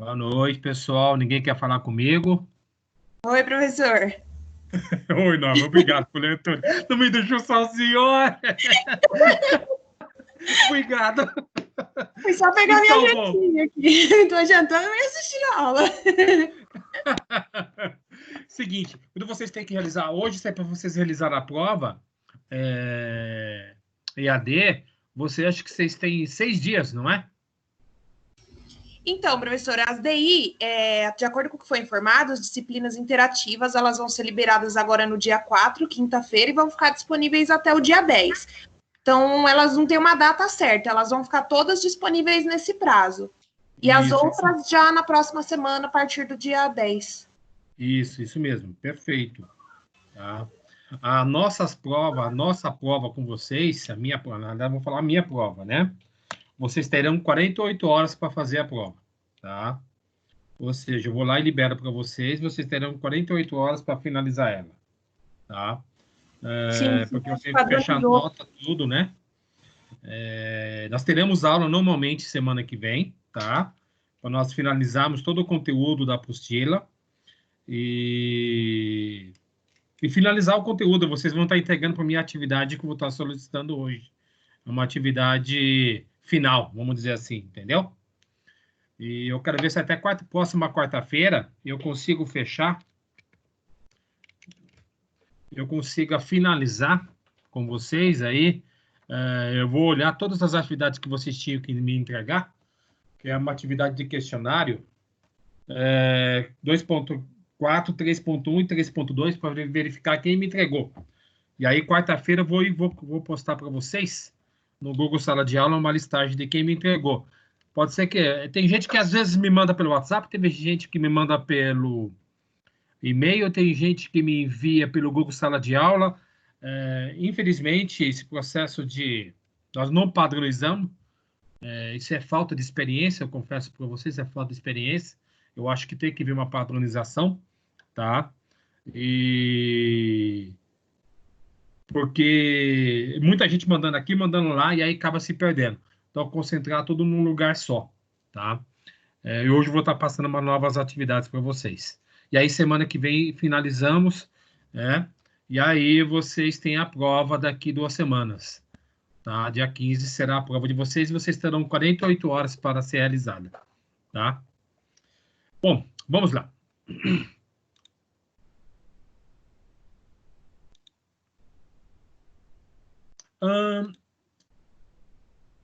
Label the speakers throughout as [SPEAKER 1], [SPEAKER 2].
[SPEAKER 1] Boa noite, pessoal. Ninguém quer falar comigo?
[SPEAKER 2] Oi, professor.
[SPEAKER 1] Oi, Norma. Obrigado por ler tudo. Não me deixou sozinho. Obrigado.
[SPEAKER 2] Fui só pegar minha jantinha aqui. Estou jantando e assistindo a aula.
[SPEAKER 1] Seguinte, quando vocês têm que realizar, hoje, se é para vocês realizar a prova EAD, você acha que vocês têm 6 dias, não é?
[SPEAKER 2] Então, professora, as DI, de acordo com o que foi informado, as disciplinas interativas, elas vão ser liberadas agora no dia 4, quinta-feira, e vão ficar disponíveis até o dia 10. Então, elas não têm uma data certa, elas vão ficar todas disponíveis nesse prazo. E as outras já na próxima semana, a partir do dia 10.
[SPEAKER 1] Isso mesmo, perfeito. Tá? A nossa prova com vocês, vou falar a minha prova, né? Vocês terão 48 horas para fazer a prova, tá? Ou seja, eu vou lá e libero para vocês terão 48 horas para finalizar ela, tá?
[SPEAKER 2] Sim,
[SPEAKER 1] porque eu tenho que fechar a nota, tudo, né? Nós teremos aula normalmente semana que vem, tá? Para nós finalizarmos todo o conteúdo da apostila e finalizar o conteúdo. Vocês vão estar entregando para a minha atividade que eu vou estar solicitando hoje. É uma atividade final, vamos dizer assim, entendeu? E eu quero ver se até próxima quarta-feira eu consigo finalizar com vocês aí. Eu vou olhar todas as atividades que vocês tinham que me entregar, que é uma atividade de questionário, 2.4, 3.1 e 3.2, para verificar quem me entregou. E aí, quarta-feira, vou postar para vocês, no Google Sala de Aula, uma listagem de quem me entregou. Pode ser que... Tem gente que às vezes me manda pelo WhatsApp, teve gente que me manda pelo e-mail, tem gente que me envia pelo Google Sala de Aula. Infelizmente, esse processo nós não padronizamos. Isso é falta de experiência, eu confesso para vocês, é falta de experiência. Eu acho que tem que vir uma padronização, tá? Porque muita gente mandando aqui, mandando lá, e aí acaba se perdendo. Então, concentrar tudo num lugar só, tá? E hoje eu vou estar passando umas novas atividades para vocês. E aí, semana que vem, finalizamos, né? E aí, vocês têm a prova daqui 2 semanas, tá? Dia 15 será a prova de vocês, e vocês terão 48 horas para ser realizada, tá? Bom, vamos lá.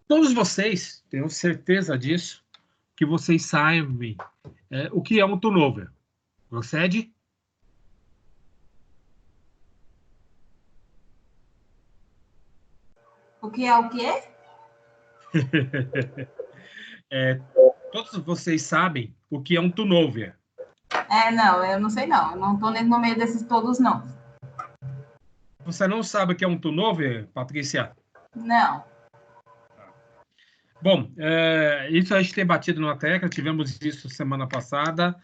[SPEAKER 1] Todos vocês, tenho certeza disso, que vocês sabem o que é um turnover. Procede?
[SPEAKER 3] O que é o quê?
[SPEAKER 1] Todos vocês sabem o que é um turnover.
[SPEAKER 3] Não, eu não sei não. Eu não estou no meio desses todos, não.
[SPEAKER 1] Você não sabe o que é um turnover, Patrícia?
[SPEAKER 3] Não.
[SPEAKER 1] Bom, isso a gente tem batido na tecla, tivemos isso semana passada.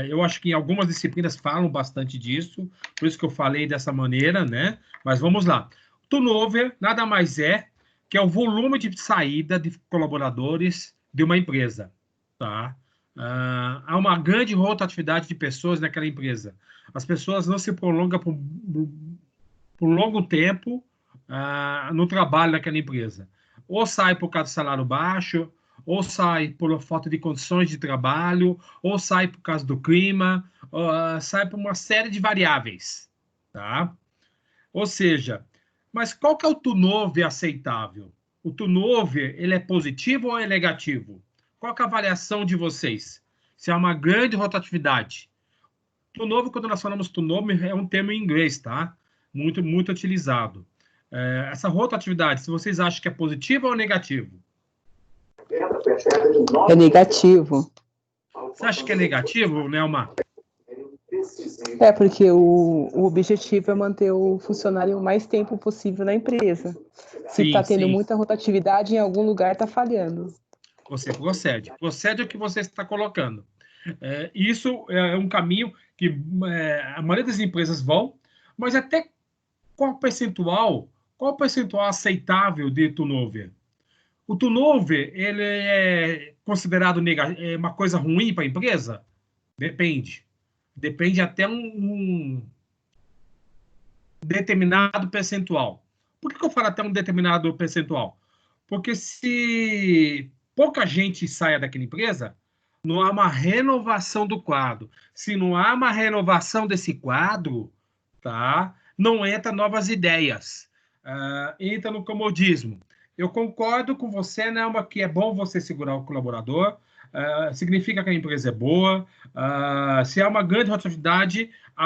[SPEAKER 1] Eu acho que em algumas disciplinas falam bastante disso, por isso que eu falei dessa maneira, né? Mas vamos lá. Turnover nada mais é que é o volume de saída de colaboradores de uma empresa, tá? Há uma grande rotatividade de pessoas naquela empresa. As pessoas não se prolongam por longo tempo no trabalho daquela empresa. Ou sai por causa do salário baixo, ou sai por falta de condições de trabalho, ou sai por causa do clima, sai por uma série de variáveis, tá? Ou seja, mas qual que é o turnover aceitável? O turnover, ele é positivo ou é negativo? Qual que é a avaliação de vocês? Se há uma grande rotatividade. Turnover, quando nós falamos turnover, é um termo em inglês, tá? Muito, muito utilizado. Essa rotatividade, se vocês acham que é positivo ou negativo?
[SPEAKER 4] É negativo.
[SPEAKER 1] Você acha que é negativo, Nelma?
[SPEAKER 4] Porque o objetivo é manter o funcionário o mais tempo possível na empresa. Se está tendo muita rotatividade, em algum lugar está falhando.
[SPEAKER 1] Você procede. Procede o que você está colocando. Isso é um caminho que a maioria das empresas vão, mas até qual o percentual aceitável de turnover? O turnover, ele é considerado uma coisa ruim para a empresa? Depende. Depende até um determinado percentual. Por que eu falo até um determinado percentual? Porque se pouca gente saia daquela empresa, não há uma renovação do quadro. Se não há uma renovação desse quadro, tá? Não entra novas ideias. Entra no comodismo. Eu concordo com você, Nelma, que é bom você segurar o colaborador, significa que a empresa é boa, se há uma grande rotatividade, há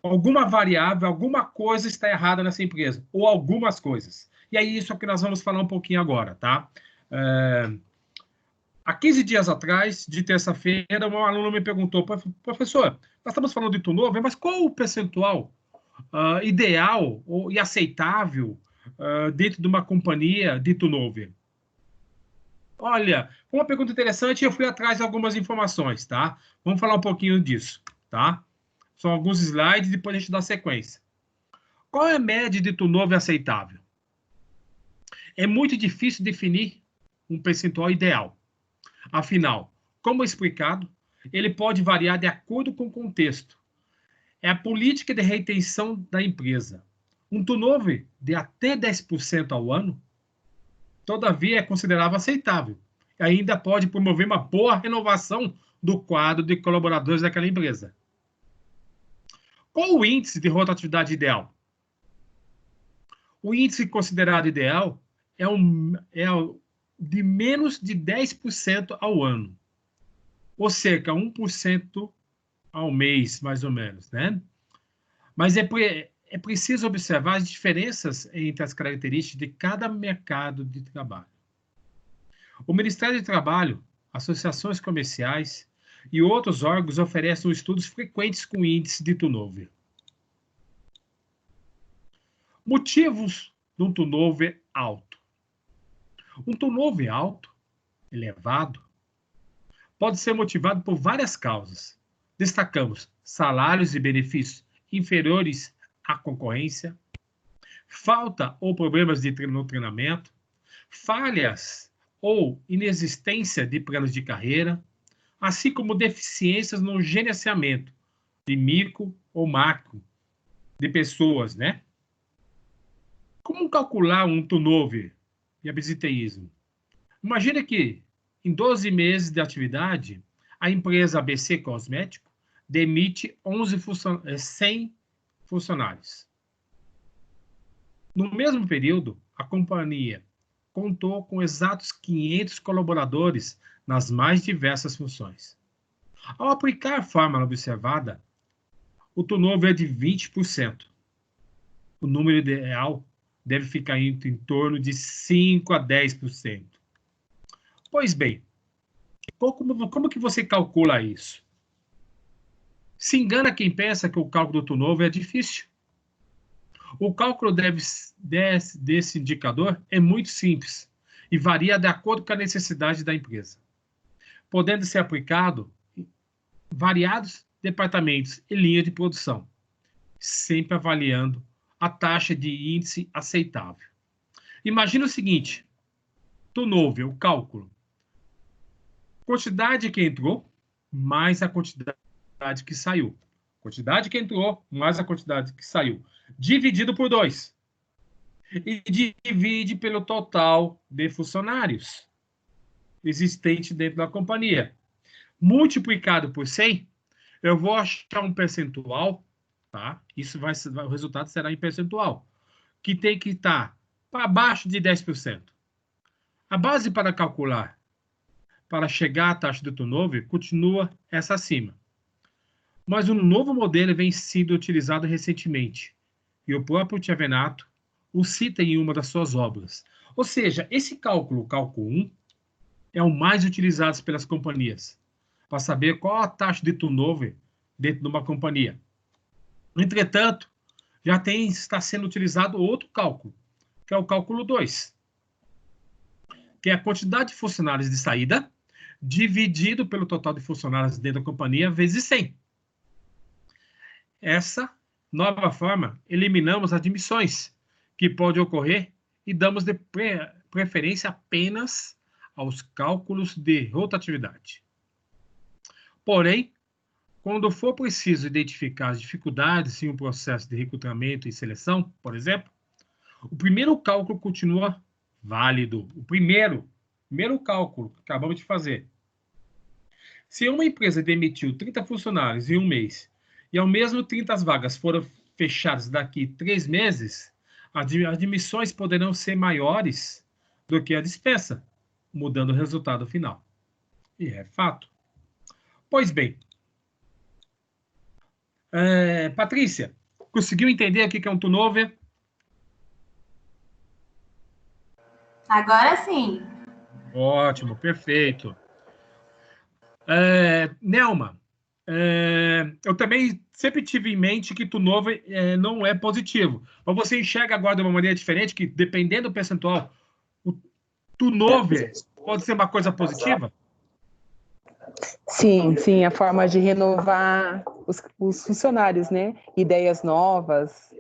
[SPEAKER 1] alguma variável, alguma coisa está errada nessa empresa, ou algumas coisas. E é isso que nós vamos falar um pouquinho agora, tá? Há 15 dias atrás, de terça-feira, um aluno me perguntou, professor, nós estamos falando de turnover, mas qual o percentual ideal e aceitável dentro de uma companhia de turnover? Olha, foi uma pergunta interessante e eu fui atrás de algumas informações, tá? Vamos falar um pouquinho disso, tá? São alguns slides e depois a gente dá sequência. Qual é a média de turnover aceitável? É muito difícil definir um percentual ideal. Afinal, como explicado, ele pode variar de acordo com o contexto. É a política de retenção da empresa. Um turnover de até 10% ao ano, todavia, é considerável aceitável. Ainda pode promover uma boa renovação do quadro de colaboradores daquela empresa. Qual o índice de rotatividade ideal? O índice considerado ideal é de menos de 10% ao ano, ou cerca de 1% ao mês, mais ou menos, né? Mas é preciso observar as diferenças entre as características de cada mercado de trabalho. O Ministério do Trabalho, associações comerciais e outros órgãos oferecem estudos frequentes com índice de turnover. Motivos de um turnover alto. Um turnover alto, elevado, pode ser motivado por várias causas. Destacamos salários e benefícios inferiores à concorrência, falta ou problemas no treinamento, falhas ou inexistência de planos de carreira, assim como deficiências no gerenciamento de micro ou macro de pessoas, né? Como calcular um turnover e absenteísmo? Imagina que, em 12 meses de atividade, a empresa ABC Cosmético demite 100 funcionários. No mesmo período, a companhia contou com exatos 500 colaboradores nas mais diversas funções. Ao aplicar a fórmula observada, o turnover é de 20%. O número ideal deve ficar em torno de 5% a 10%. Pois bem, como que você calcula isso? Se engana quem pensa que o cálculo do turnover é difícil. O cálculo desse indicador é muito simples e varia de acordo com a necessidade da empresa, podendo ser aplicado em variados departamentos e linhas de produção, sempre avaliando a taxa de índice aceitável. Imagina o seguinte, turnover, o cálculo. Quantidade que entrou, mais a quantidade que saiu. Quantidade que entrou, mais a quantidade que saiu. Dividido por 2. E divide pelo total de funcionários existente dentro da companhia. Multiplicado por 100, eu vou achar um percentual, tá? O resultado será em percentual, que tem que estar para baixo de 10%. A base para calcular, para chegar à taxa de turnover, continua essa acima. Mas um novo modelo vem sendo utilizado recentemente, e o próprio Chiavenato o cita em uma das suas obras. Ou seja, esse cálculo 1, é o mais utilizado pelas companhias, para saber qual a taxa de turnover dentro de uma companhia. Entretanto, já está sendo utilizado outro cálculo, que é o cálculo 2, que é a quantidade de funcionários de saída dividido pelo total de funcionários dentro da companhia vezes 100. Essa nova forma, eliminamos as admissões que pode ocorrer e damos preferência apenas aos cálculos de rotatividade. Porém, quando for preciso identificar as dificuldades em um processo de recrutamento e seleção, por exemplo, o primeiro cálculo continua válido. O primeiro cálculo que acabamos de fazer. Se uma empresa demitiu 30 funcionários em um mês e ao mesmo 30 vagas foram fechadas daqui 3 meses, as demissões poderão ser maiores do que a dispensa, mudando o resultado final. E é fato. Pois bem, Patrícia, conseguiu entender o que é um turnover?
[SPEAKER 3] Agora sim.
[SPEAKER 1] Ótimo, perfeito. Nelma, eu também sempre tive em mente que turnover não é positivo. Mas você enxerga agora de uma maneira diferente, que dependendo do percentual, o turnover pode ser uma coisa positiva?
[SPEAKER 4] Sim, a forma de renovar os funcionários, né? Ideias novas,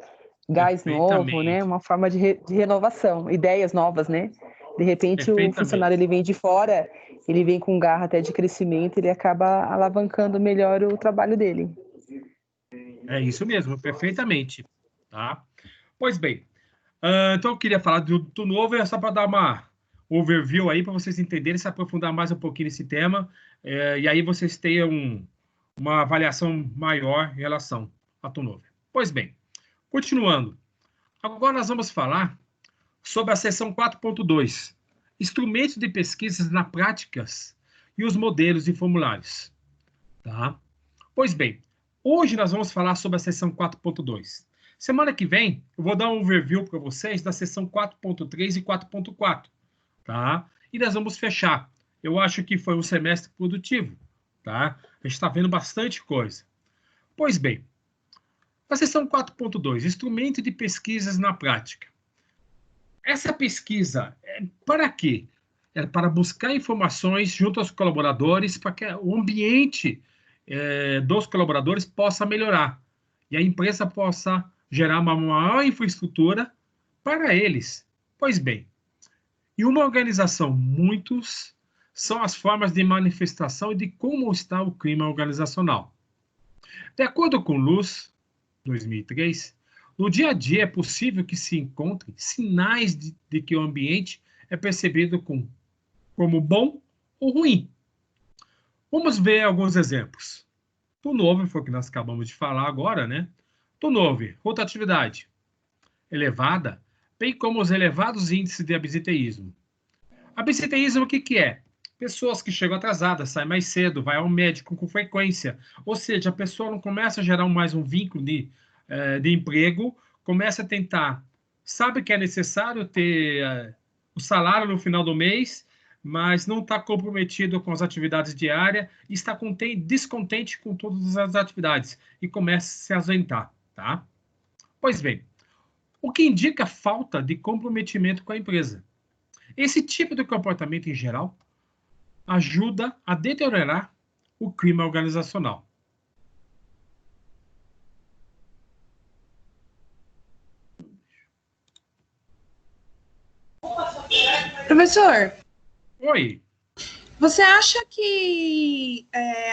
[SPEAKER 4] gás novo, né? Uma forma de renovação, ideias novas, né? De repente o funcionário ele vem de fora, ele vem com garra até de crescimento, ele acaba alavancando melhor o trabalho dele.
[SPEAKER 1] É isso mesmo, perfeitamente. Tá? Pois bem, então eu queria falar do turnover só para dar uma overview aí, para vocês entenderem, se aprofundar mais um pouquinho nesse tema, e aí vocês tenham uma avaliação maior em relação a turnover. Pois bem, continuando. Agora nós vamos falar sobre a seção 4.2, instrumentos de pesquisas na práticas e os modelos e formulários. Tá? Pois bem, hoje nós vamos falar sobre a seção 4.2. Semana que vem, eu vou dar um overview para vocês da seção 4.3 e 4.4, tá? E nós vamos fechar. Eu acho que foi um semestre produtivo, tá? A gente está vendo bastante coisa. Pois bem, a seção 4.2, instrumento de pesquisas na prática. Essa pesquisa é para quê? É para buscar informações junto aos colaboradores para que o ambiente dos colaboradores possa melhorar e a empresa possa gerar uma maior infraestrutura para eles. Pois bem, em uma organização, muitos são as formas de manifestação e de como está o clima organizacional. De acordo com Luz, 2003, no dia a dia é possível que se encontrem sinais de que o ambiente é percebido como bom ou ruim. Vamos ver alguns exemplos. Turnover, foi o que nós acabamos de falar agora, né? Turnover, rotatividade elevada, bem como os elevados índices de absenteísmo. Absenteísmo, o que é? Pessoas que chegam atrasadas, saem mais cedo, vai ao médico com frequência. Ou seja, a pessoa não começa a gerar mais um vínculo de emprego, começa a tentar, sabe que é necessário ter o salário no final do mês, mas não está comprometido com as atividades diárias e está descontente com todas as atividades e começa a se ausentar, tá? Pois bem, o que indica falta de comprometimento com a empresa. Esse tipo de comportamento, em geral, ajuda a deteriorar o clima organizacional.
[SPEAKER 2] Professor.
[SPEAKER 1] Oi.
[SPEAKER 2] Você acha que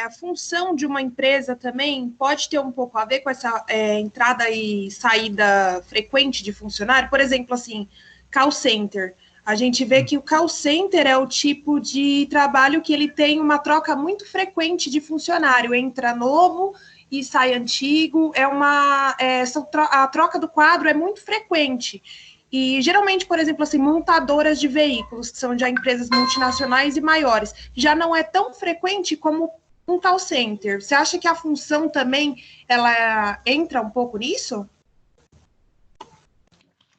[SPEAKER 2] a função de uma empresa também pode ter um pouco a ver com essa entrada e saída frequente de funcionário? Por exemplo, assim, call center. A gente vê que o call center é o tipo de trabalho que ele tem uma troca muito frequente de funcionário. Entra novo e sai antigo. A troca do quadro é muito frequente. E, geralmente, por exemplo, assim, montadoras de veículos, que são já empresas multinacionais e maiores, já não é tão frequente como um call center. Você acha que a função também, ela entra um pouco nisso?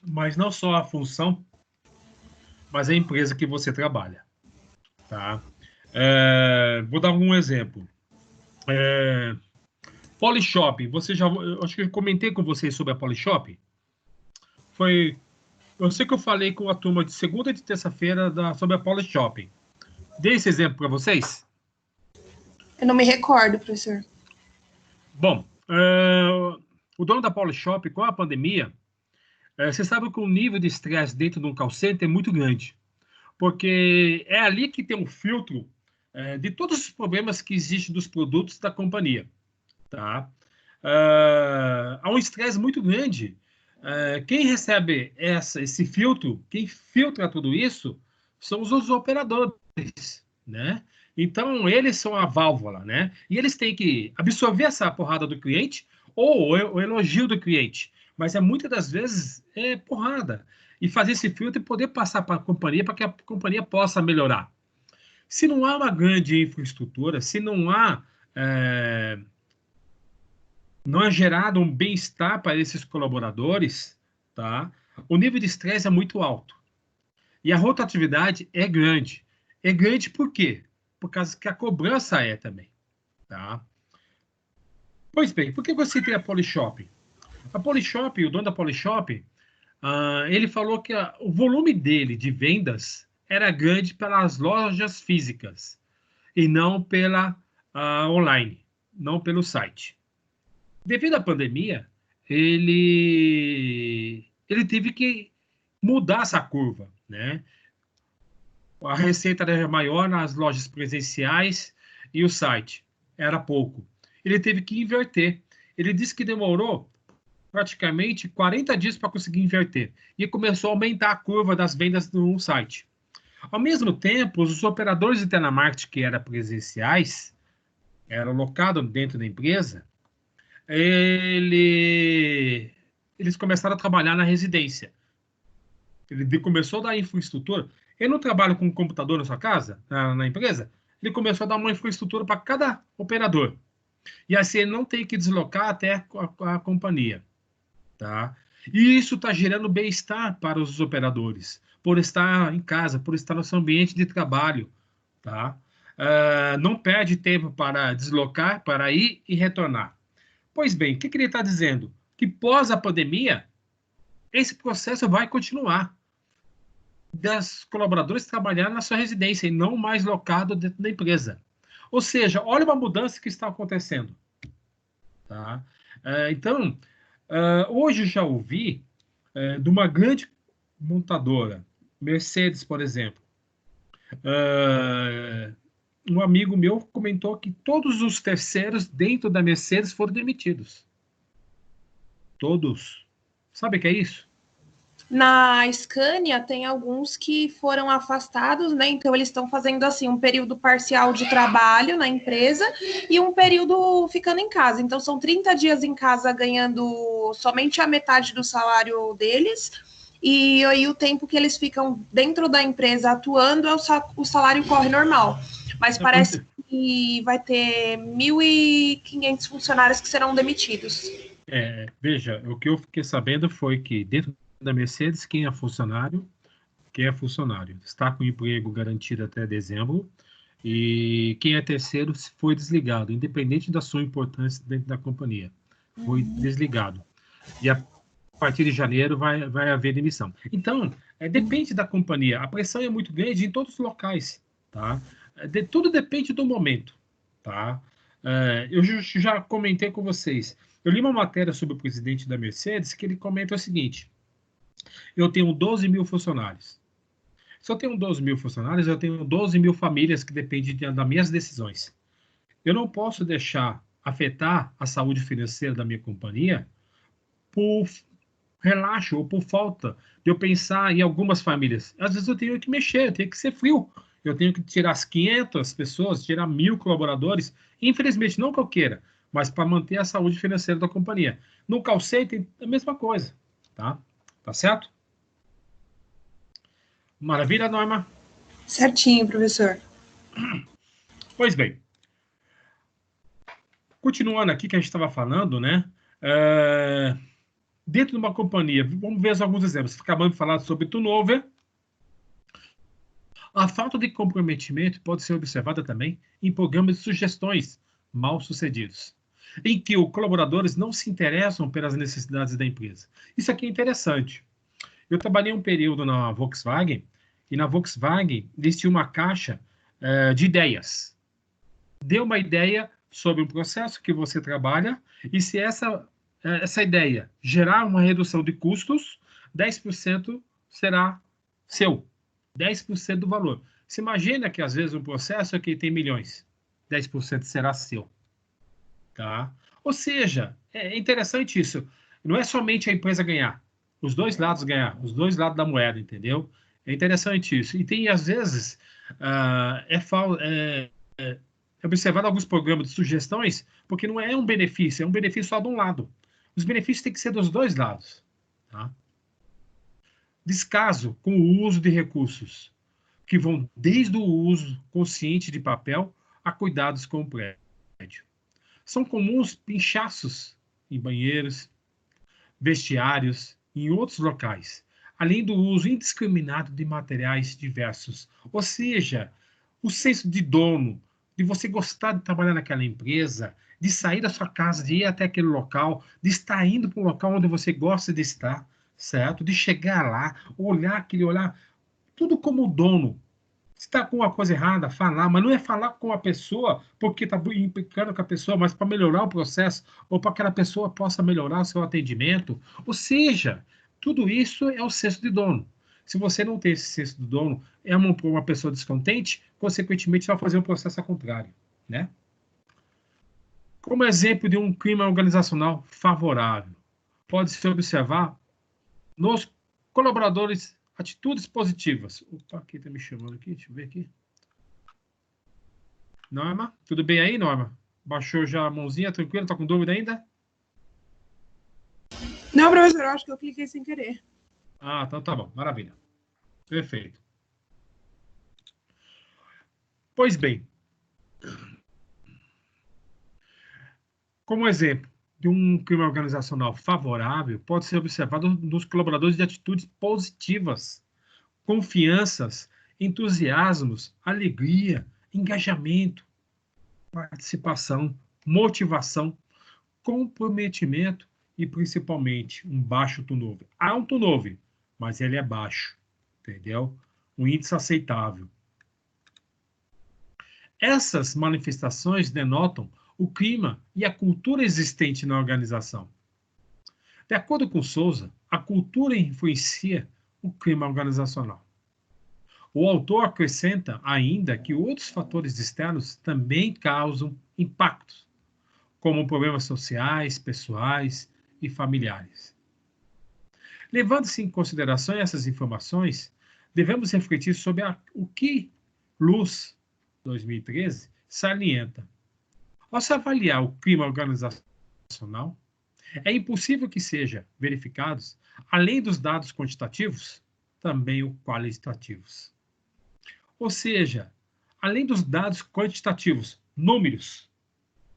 [SPEAKER 1] Mas não só a função, mas a empresa que você trabalha. Tá? Vou dar um exemplo. Polishop, acho que eu comentei com vocês sobre a Polishop. Eu sei que eu falei com a turma de segunda e de terça-feira sobre a Polishop. Dei esse exemplo para vocês?
[SPEAKER 2] Eu não me recordo, professor.
[SPEAKER 1] Bom, o dono da Polishop, com a pandemia, você sabe que o nível de estresse dentro de um call center é muito grande. porque é ali que tem um filtro de todos os problemas que existem dos produtos da companhia. Tá? Há um estresse muito grande. Quem recebe esse filtro, quem filtra tudo isso, são os operadores, né? Então, eles são a válvula, né? E eles têm que absorver essa porrada do cliente ou o elogio do cliente. Mas muitas das vezes é porrada. E fazer esse filtro e poder passar para a companhia para que a companhia possa melhorar. Se não há uma grande infraestrutura, se não é gerado um bem-estar para esses colaboradores, tá? O nível de estresse é muito alto. E a rotatividade é grande. É grande por quê? Por causa que a cobrança também. Tá? Pois bem, por que eu citei a Polishop? A Polishop, o dono da Polishop, ele falou que o volume dele de vendas era grande pelas lojas físicas e não pela online, não pelo site. Devido à pandemia, ele teve que mudar essa curva, né? A receita era maior nas lojas presenciais e o site era pouco. Ele teve que inverter. Ele disse que demorou praticamente 40 dias para conseguir inverter e começou a aumentar a curva das vendas no site. Ao mesmo tempo, os operadores de telemarketing que eram presenciais, eram locados dentro da empresa, eles começaram a trabalhar na residência. Ele começou a dar infraestrutura. Ele não trabalha com um computador na sua casa, na empresa. Ele começou a dar uma infraestrutura para cada operador. E assim ele não tem que deslocar até a companhia. Tá? E isso está gerando bem-estar para os operadores, por estar em casa, por estar no seu ambiente de trabalho. Tá? Não perde tempo para deslocar, para ir e retornar. Pois bem, o que ele está dizendo? Que pós a pandemia, esse processo vai continuar. Das colaboradores trabalhar na sua residência e não mais locado dentro da empresa. Ou seja, olha uma mudança que está acontecendo. Tá? Então, hoje eu já ouvi de uma grande montadora, Mercedes, por exemplo. Um amigo meu comentou que todos os terceiros dentro da Mercedes foram demitidos. Todos. Sabe o que é isso?
[SPEAKER 2] Na Scania tem alguns que foram afastados, né? Então eles estão fazendo assim um período parcial de trabalho na empresa e um período ficando em casa. Então são 30 dias em casa ganhando somente a metade do salário deles. E aí o tempo que eles ficam dentro da empresa atuando, o salário corre normal. Mas parece que vai ter 1.500 funcionários que serão demitidos.
[SPEAKER 1] Veja, o que eu fiquei sabendo foi que dentro da Mercedes, quem é funcionário está com emprego garantido até dezembro, e quem é terceiro foi desligado, independente da sua importância dentro da companhia. Foi desligado. E a partir de janeiro vai haver demissão. Então, depende da companhia. A pressão é muito grande em todos os locais. Tá? Tudo depende do momento. Tá? Eu já comentei com vocês. Eu li uma matéria sobre o presidente da Mercedes que ele comenta o seguinte: eu tenho 12 mil funcionários. Se eu tenho 12 mil funcionários, eu tenho 12 mil famílias que dependem das minhas decisões. Eu não posso deixar afetar a saúde financeira da minha companhia por relaxo ou por falta de eu pensar em algumas famílias. Às vezes eu tenho que mexer, eu tenho que ser frio. Eu tenho que tirar as 500 pessoas, tirar 1.000 colaboradores. Infelizmente, não que eu queira, mas para manter a saúde financeira da companhia. No call center, a mesma coisa. Tá certo? Maravilha, Norma?
[SPEAKER 2] Certinho, professor.
[SPEAKER 1] Pois bem. Continuando aqui que a gente estava falando, né? Dentro de uma companhia, vamos ver alguns exemplos. Acabamos de falar sobre turnover. A falta de comprometimento pode ser observada também em programas de sugestões mal sucedidos, em que os colaboradores não se interessam pelas necessidades da empresa. Isso aqui é interessante. Eu trabalhei um período na Volkswagen, e na Volkswagen eles tinham uma caixa de ideias. Dê uma ideia sobre um processo que você trabalha, e se essa ideia gerar uma redução de custos, 10% será seu. 10% do valor. Você imagina que, às vezes, um processo aqui tem milhões. 10% será seu. Tá? Ou seja, é interessante isso. Não é somente a empresa ganhar. Os dois lados ganhar. Os dois lados da moeda, entendeu? É interessante isso. E tem, às vezes, é observado alguns programas de sugestões, porque não é um benefício só de um lado. Os benefícios têm que ser dos dois lados. Tá? Descaso com o uso de recursos, que vão desde o uso consciente de papel a cuidados com o prédio. São comuns pinchaços em banheiros, vestiários e em outros locais, além do uso indiscriminado de materiais diversos. Ou seja, o senso de dono, de você gostar de trabalhar naquela empresa, de sair da sua casa, de ir até aquele local, de estar indo para um local onde você gosta de estar, certo? De chegar lá, olhar, tudo como dono. Se está com uma coisa errada, falar, mas não é falar com a pessoa porque está implicando com a pessoa, mas para melhorar o processo ou para que aquela pessoa possa melhorar o seu atendimento. Ou seja, tudo isso é o senso de dono. Se você não tem esse senso de dono, é uma pessoa descontente, consequentemente vai fazer um processo ao contrário, né? Como exemplo de um clima organizacional favorável, pode-se observar nos colaboradores atitudes positivas. Opa, quem está me chamando aqui? Deixa eu ver aqui. Norma, tudo bem aí, Norma? Baixou já a mãozinha, tranquilo? Tá com dúvida ainda?
[SPEAKER 2] Não, professor, eu acho que eu cliquei sem querer.
[SPEAKER 1] Ah, então tá bom, maravilha. Perfeito. Pois bem, como exemplo de um clima organizacional favorável, pode ser observado nos colaboradores de atitudes positivas, confianças, entusiasmos, alegria, engajamento, participação, motivação, comprometimento e, principalmente, um baixo turnover. Há um turnover, mas ele é baixo, entendeu? Um índice aceitável. Essas manifestações denotam o clima e a cultura existente na organização. De acordo com Souza, a cultura influencia o clima organizacional. O autor acrescenta ainda que outros fatores externos também causam impactos, como problemas sociais, pessoais e familiares. Levando-se em consideração essas informações, devemos refletir sobre o que Luz, 2013, salienta. Ao se avaliar o clima organizacional, é impossível que sejam verificados, além dos dados quantitativos, também os qualitativos. Ou seja, além dos dados quantitativos, números,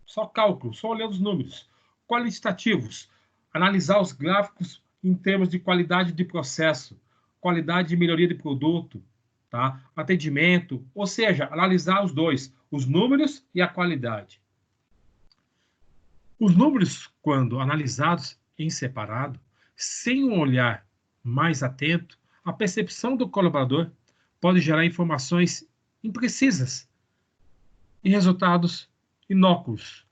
[SPEAKER 1] só cálculo, só olhando os números, qualitativos, analisar os gráficos em termos de qualidade de processo, qualidade de melhoria de produto, tá? Atendimento, ou seja, analisar os dois, os números e a qualidade. Os números, quando analisados em separado, sem um olhar mais atento, a percepção do colaborador pode gerar informações imprecisas e resultados inócuos,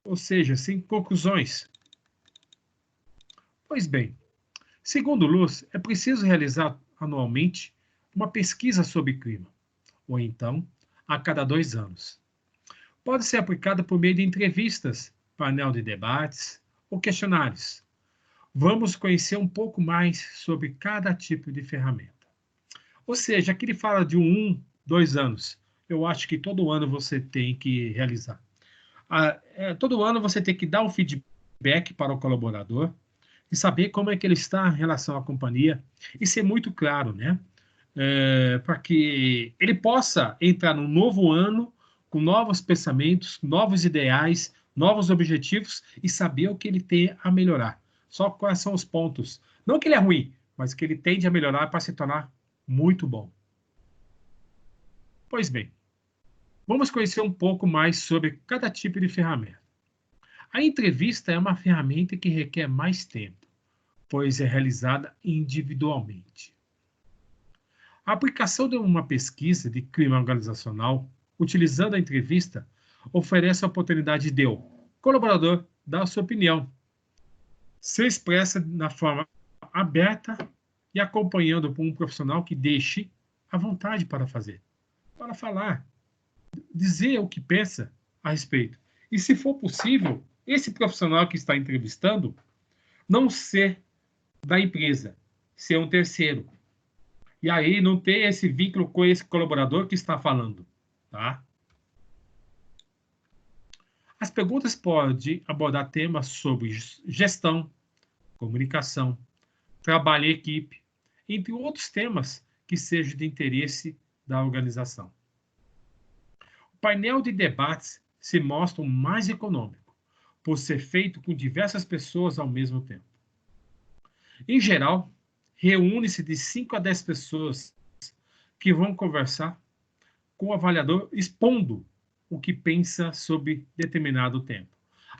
[SPEAKER 1] ou seja, sem conclusões. Pois bem, segundo Luz, é preciso realizar anualmente uma pesquisa sobre clima, ou então a cada 2 anos. Pode ser aplicada por meio de entrevistas, painel de debates ou questionários. Vamos conhecer um pouco mais sobre cada tipo de ferramenta. Ou seja, aqui ele fala de 2 anos. Eu acho que todo ano você tem que realizar. Todo ano você tem que dar um feedback para o colaborador e saber como é que ele está em relação à companhia e ser muito claro, né? Para que ele possa entrar no novo ano com novos pensamentos, novos ideais, novos objetivos e saber o que ele tem a melhorar. Só quais são os pontos. Não que ele é ruim, mas que ele tende a melhorar para se tornar muito bom. Pois bem, vamos conhecer um pouco mais sobre cada tipo de ferramenta. A entrevista é uma ferramenta que requer mais tempo, pois é realizada individualmente. A aplicação de uma pesquisa de clima organizacional, utilizando a entrevista, oferece a oportunidade de o colaborador dar a sua opinião, ser expressa na forma aberta e acompanhando por um profissional que deixe à vontade para fazer, para falar, dizer o que pensa a respeito. E, se for possível, esse profissional que está entrevistando não ser da empresa, ser um terceiro. E aí não ter esse vínculo com esse colaborador que está falando, tá? As perguntas podem abordar temas sobre gestão, comunicação, trabalho em equipe, entre outros temas que sejam de interesse da organização. O painel de debates se mostra o mais econômico, por ser feito com diversas pessoas ao mesmo tempo. Em geral, reúne-se de 5 a 10 pessoas que vão conversar com o avaliador expondo o que pensa sobre determinado tempo.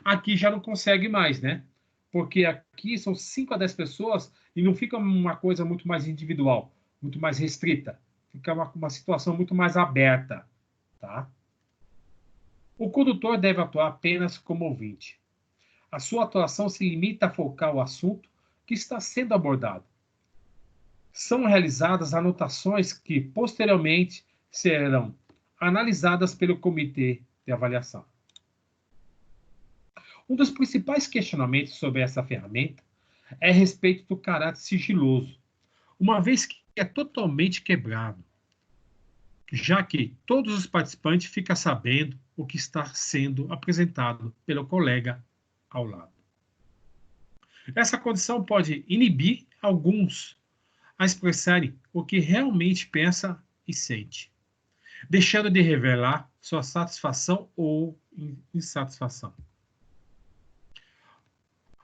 [SPEAKER 1] Aqui já não consegue mais, né? Porque aqui são 5 a 10 pessoas e não fica uma coisa muito mais individual, muito mais restrita. Fica uma situação muito mais aberta, tá? O condutor deve atuar apenas como ouvinte. A sua atuação se limita a focar o assunto que está sendo abordado. São realizadas anotações que, posteriormente, serão analisadas pelo comitê de avaliação. Um dos principais questionamentos sobre essa ferramenta é a respeito do caráter sigiloso, uma vez que é totalmente quebrado, já que todos os participantes ficam sabendo o que está sendo apresentado pelo colega ao lado. Essa condição pode inibir alguns a expressarem o que realmente pensa e sente, deixando de revelar sua satisfação ou insatisfação.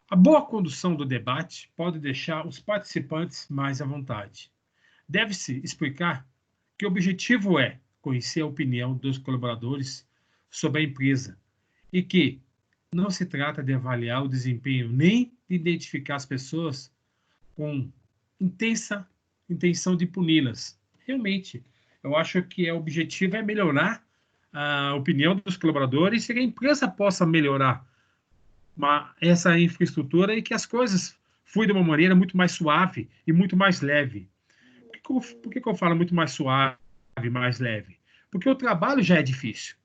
[SPEAKER 1] A boa condução do debate pode deixar os participantes mais à vontade. Deve-se explicar que o objetivo é conhecer a opinião dos colaboradores sobre a empresa e que não se trata de avaliar o desempenho nem de identificar as pessoas com intensa intenção de puni-las. Realmente, eu acho que o objetivo é melhorar a opinião dos colaboradores e que a empresa possa melhorar essa infraestrutura e que as coisas fluam de uma maneira muito mais suave e muito mais leve. Por que eu falo muito mais suave e mais leve? Porque o trabalho já é difícil.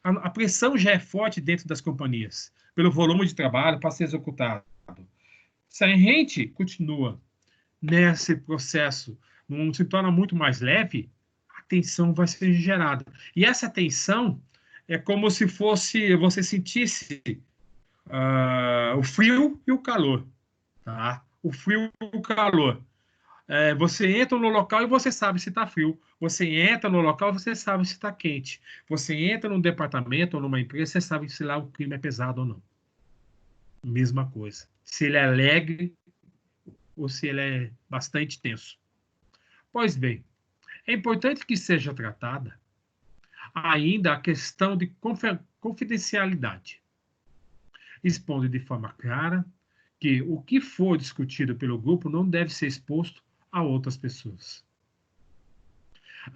[SPEAKER 1] A pressão já é forte dentro das companhias, pelo volume de trabalho para ser executado. Se a gente continua nesse processo, não se torna muito mais leve, a tensão vai ser gerada. E essa tensão é como se fosse, você sentisse o frio e o calor. Tá? O frio e o calor. Você entra no local e você sabe se está frio. Você entra no local e você sabe se está quente. Você entra num departamento ou numa empresa, você sabe se lá o clima é pesado ou não. Mesma coisa. Se ele é alegre ou se ele é bastante tenso. Pois bem, é importante que seja tratada ainda a questão de confidencialidade, expondo de forma clara que o que for discutido pelo grupo não deve ser exposto a outras pessoas.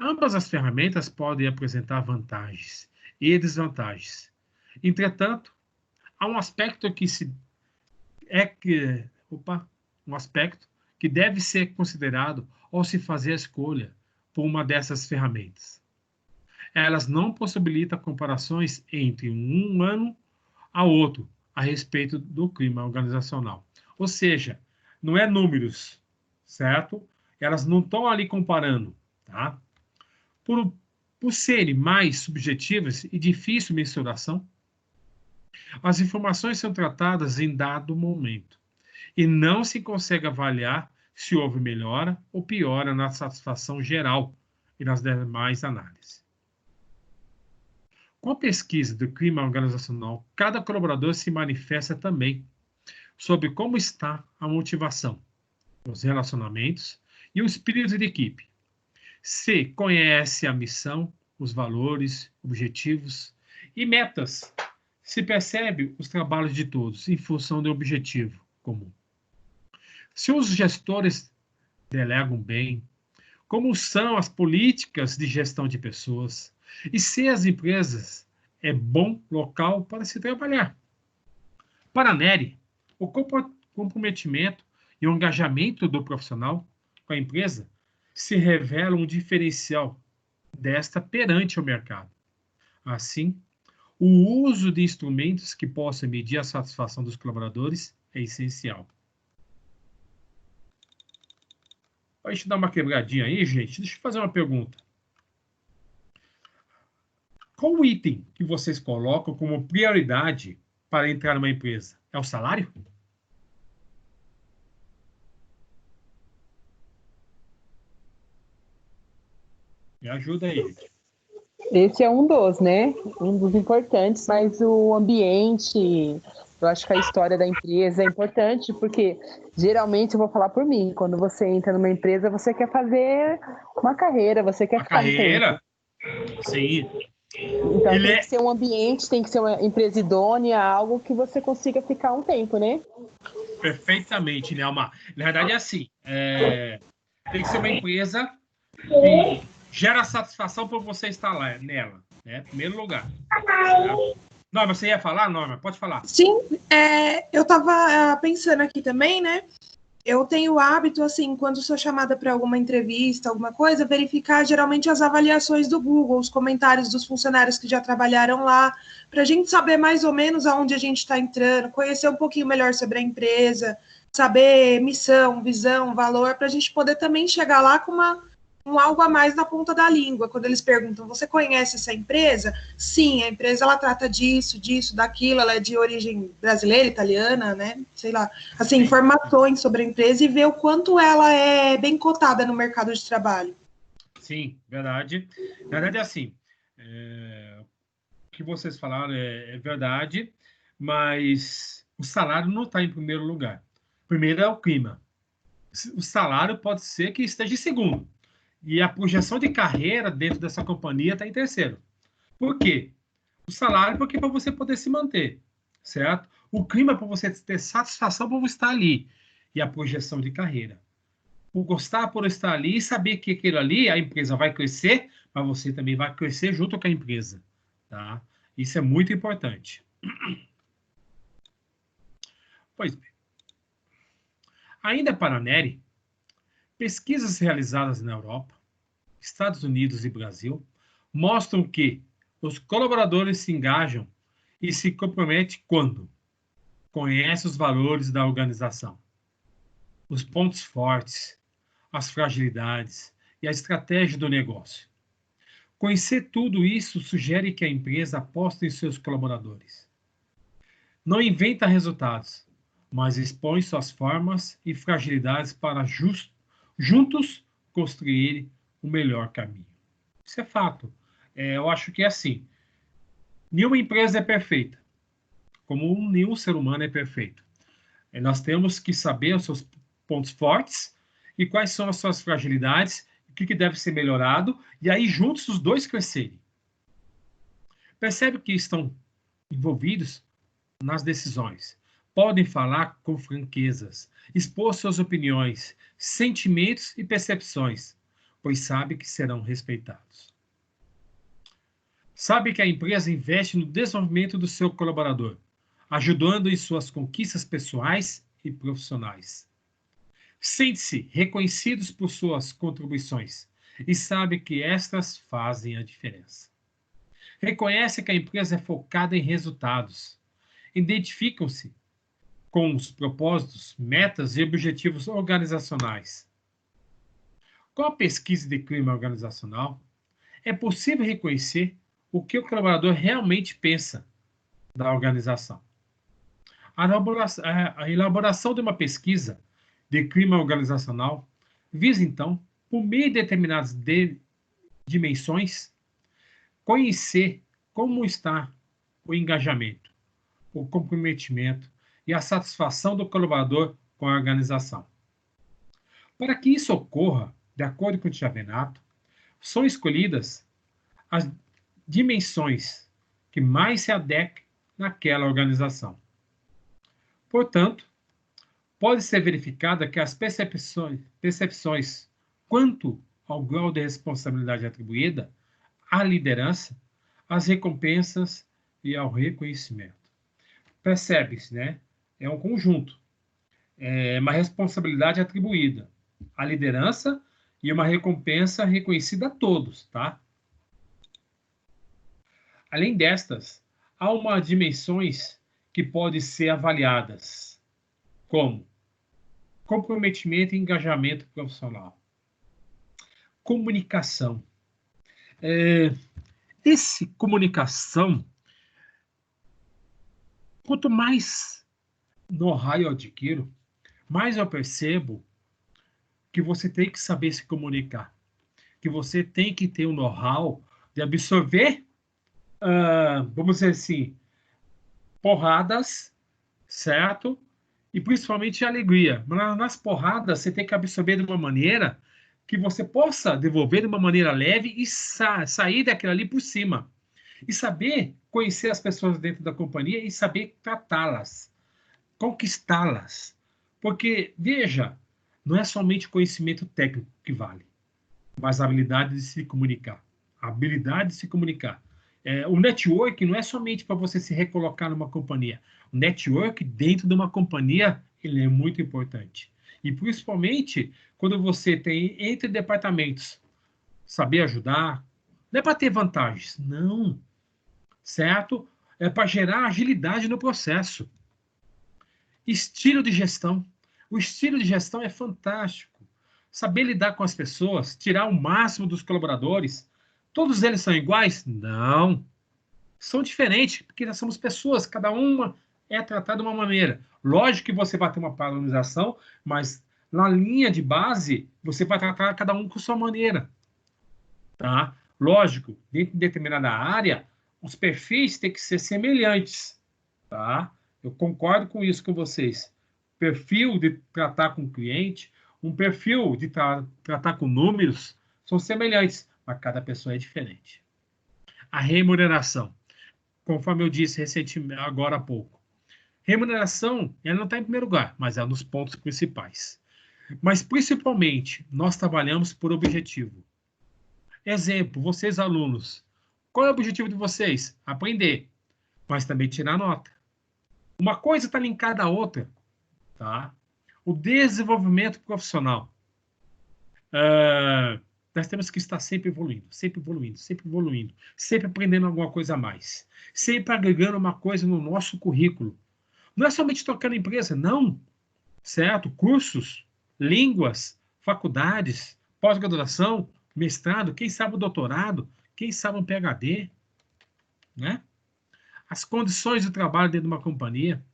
[SPEAKER 1] Ambas as ferramentas podem apresentar vantagens e desvantagens. Entretanto, há um aspecto um aspecto que deve ser considerado ao se fazer a escolha por uma dessas ferramentas. Elas não possibilitam comparações entre um ano a outro a respeito do clima organizacional. Ou seja, não é números, certo? Elas não estão ali comparando, tá? Por serem mais subjetivas e difícil mensuração, as informações são tratadas em dado momento e não se consegue avaliar se houve melhora ou piora na satisfação geral e nas demais análises. Com a pesquisa do clima organizacional, cada colaborador se manifesta também sobre como está a motivação, os relacionamentos e o espírito de equipe. Se conhece a missão, os valores, objetivos e metas, se percebe os trabalhos de todos em função do objetivo comum. Se os gestores delegam bem, como são as políticas de gestão de pessoas, e se as empresas é bom local para se trabalhar. Para a Nery, o comprometimento e o engajamento do profissional com a empresa se revela um diferencial desta perante o mercado. Assim, o uso de instrumentos que possam medir a satisfação dos colaboradores é essencial. Deixa eu dar uma quebradinha aí, gente. Deixa eu fazer uma pergunta. Qual o item que vocês colocam como prioridade para entrar numa empresa? É o salário? Me ajuda aí.
[SPEAKER 4] Esse é um dos, né? Um dos importantes, mas o ambiente, eu acho que a história da empresa é importante, porque geralmente eu vou falar por mim, quando você entra numa empresa, você quer fazer uma carreira, você quer ficar um
[SPEAKER 1] Carreira?
[SPEAKER 4] tempo.
[SPEAKER 1] Sim.
[SPEAKER 4] Então tem que ser um ambiente, tem que ser uma empresa idônea, algo que você consiga ficar um tempo, né?
[SPEAKER 1] Perfeitamente, Nelma. Na verdade, é assim. Tem que ser uma empresa que gera satisfação por você estar lá nela, né? Em primeiro lugar. Certo? Norma, você ia falar, Norma? Pode falar.
[SPEAKER 2] Sim, eu estava pensando aqui também, né? Eu tenho o hábito, assim, quando sou chamada para alguma entrevista, alguma coisa, verificar geralmente as avaliações do Google, os comentários dos funcionários que já trabalharam lá, para a gente saber mais ou menos aonde a gente está entrando, conhecer um pouquinho melhor sobre a empresa, saber missão, visão, valor, para a gente poder também chegar lá com um algo a mais na ponta da língua. Quando eles perguntam, você conhece essa empresa? Sim, a empresa ela trata disso, daquilo, ela é de origem brasileira, italiana, né? Sei lá. Assim, informações sobre a empresa e ver o quanto ela é bem cotada no mercado de trabalho.
[SPEAKER 1] Sim, verdade. Na verdade, é assim, o que vocês falaram é verdade, mas o salário não está em primeiro lugar. Primeiro é o clima. O salário pode ser que esteja em segundo. E a projeção de carreira dentro dessa companhia está em terceiro. Por quê? O salário porque para você poder se manter, certo? O clima para você ter satisfação por estar ali. E a projeção de carreira. Por gostar por estar ali e saber que aquilo ali, a empresa vai crescer, mas você também vai crescer junto com a empresa. Tá? Isso é muito importante. Pois bem. Ainda para a Nery, pesquisas realizadas na Europa, Estados Unidos e Brasil mostram que os colaboradores se engajam e se comprometem quando conhecem os valores da organização, os pontos fortes, as fragilidades e a estratégia do negócio. Conhecer tudo isso sugere que a empresa aposta em seus colaboradores. Não inventa resultados, mas expõe suas formas e fragilidades para juntos construir o melhor caminho. Isso é fato. Eu acho que é assim. Nenhuma empresa é perfeita, como nenhum ser humano é perfeito. Nós temos que saber os seus pontos fortes e quais são as suas fragilidades, o que deve ser melhorado, e aí juntos os dois crescerem. Percebe que estão envolvidos nas decisões. Podem falar com franquezas, expor suas opiniões, sentimentos e percepções, pois sabe que serão respeitados. Sabe que a empresa investe no desenvolvimento do seu colaborador, ajudando em suas conquistas pessoais e profissionais. Sente-se reconhecidos por suas contribuições e sabe que estas fazem a diferença. Reconhece que a empresa é focada em resultados. Identificam-se com os propósitos, metas e objetivos organizacionais. Com a pesquisa de clima organizacional, é possível reconhecer o que o colaborador realmente pensa da organização. A elaboração de uma pesquisa de clima organizacional visa, então, por meio de determinadas dimensões, conhecer como está o engajamento, o comprometimento e a satisfação do colaborador com a organização. Para que isso ocorra, de acordo com o Chiavenato, são escolhidas as dimensões que mais se adequam naquela organização. Portanto, pode ser verificada que as percepções quanto ao grau de responsabilidade atribuída à liderança, às recompensas e ao reconhecimento. Percebe-se, né? É um conjunto. É uma responsabilidade atribuída à liderança E uma recompensa reconhecida a todos, tá? Além destas, há umas dimensões que podem ser avaliadas, como comprometimento e engajamento profissional, comunicação. Esse comunicação, quanto mais know-how eu adquiro, mais eu percebo que você tem que saber se comunicar, que você tem que ter o know-how de absorver, vamos dizer assim, porradas, certo? E principalmente alegria. Mas nas porradas, você tem que absorver de uma maneira que você possa devolver de uma maneira leve e sair daquilo ali por cima. E saber conhecer as pessoas dentro da companhia e saber tratá-las, conquistá-las. Porque, veja, não é somente conhecimento técnico que vale, mas a habilidade de se comunicar. A habilidade de se comunicar. O network não é somente para você se recolocar numa companhia. O network dentro de uma companhia, ele é muito importante. E principalmente quando você tem entre departamentos, saber ajudar, não é para ter vantagens, não, certo? É para gerar agilidade no processo. Estilo de gestão. O estilo de gestão é fantástico. Saber lidar com as pessoas, tirar o máximo dos colaboradores. Todos eles são iguais? Não. São diferentes, porque nós somos pessoas, cada uma é tratada de uma maneira. Lógico que você vai ter uma padronização, mas na linha de base, você vai tratar cada um com sua maneira. Tá? Lógico, dentro de determinada área, os perfis têm que ser semelhantes. Tá? Eu concordo com isso com vocês. Perfil de tratar com o cliente, um perfil de tratar com números, são semelhantes, mas cada pessoa é diferente. A remuneração. Conforme eu disse recentemente, agora há pouco. Remuneração, ela não está em primeiro lugar, mas é um dos pontos principais. Mas, principalmente, nós trabalhamos por objetivo. Exemplo, vocês alunos, qual é o objetivo de vocês? Aprender, mas também tirar nota. Uma coisa está linkada à outra, tá? O desenvolvimento profissional. Nós temos que estar sempre evoluindo, sempre evoluindo, sempre evoluindo, sempre aprendendo alguma coisa a mais, sempre agregando uma coisa no nosso currículo. Não é somente tocando empresa, não, certo? Cursos, línguas, faculdades, pós-graduação, mestrado, quem sabe o doutorado, quem sabe um PhD, né? As condições de trabalho dentro de uma companhia,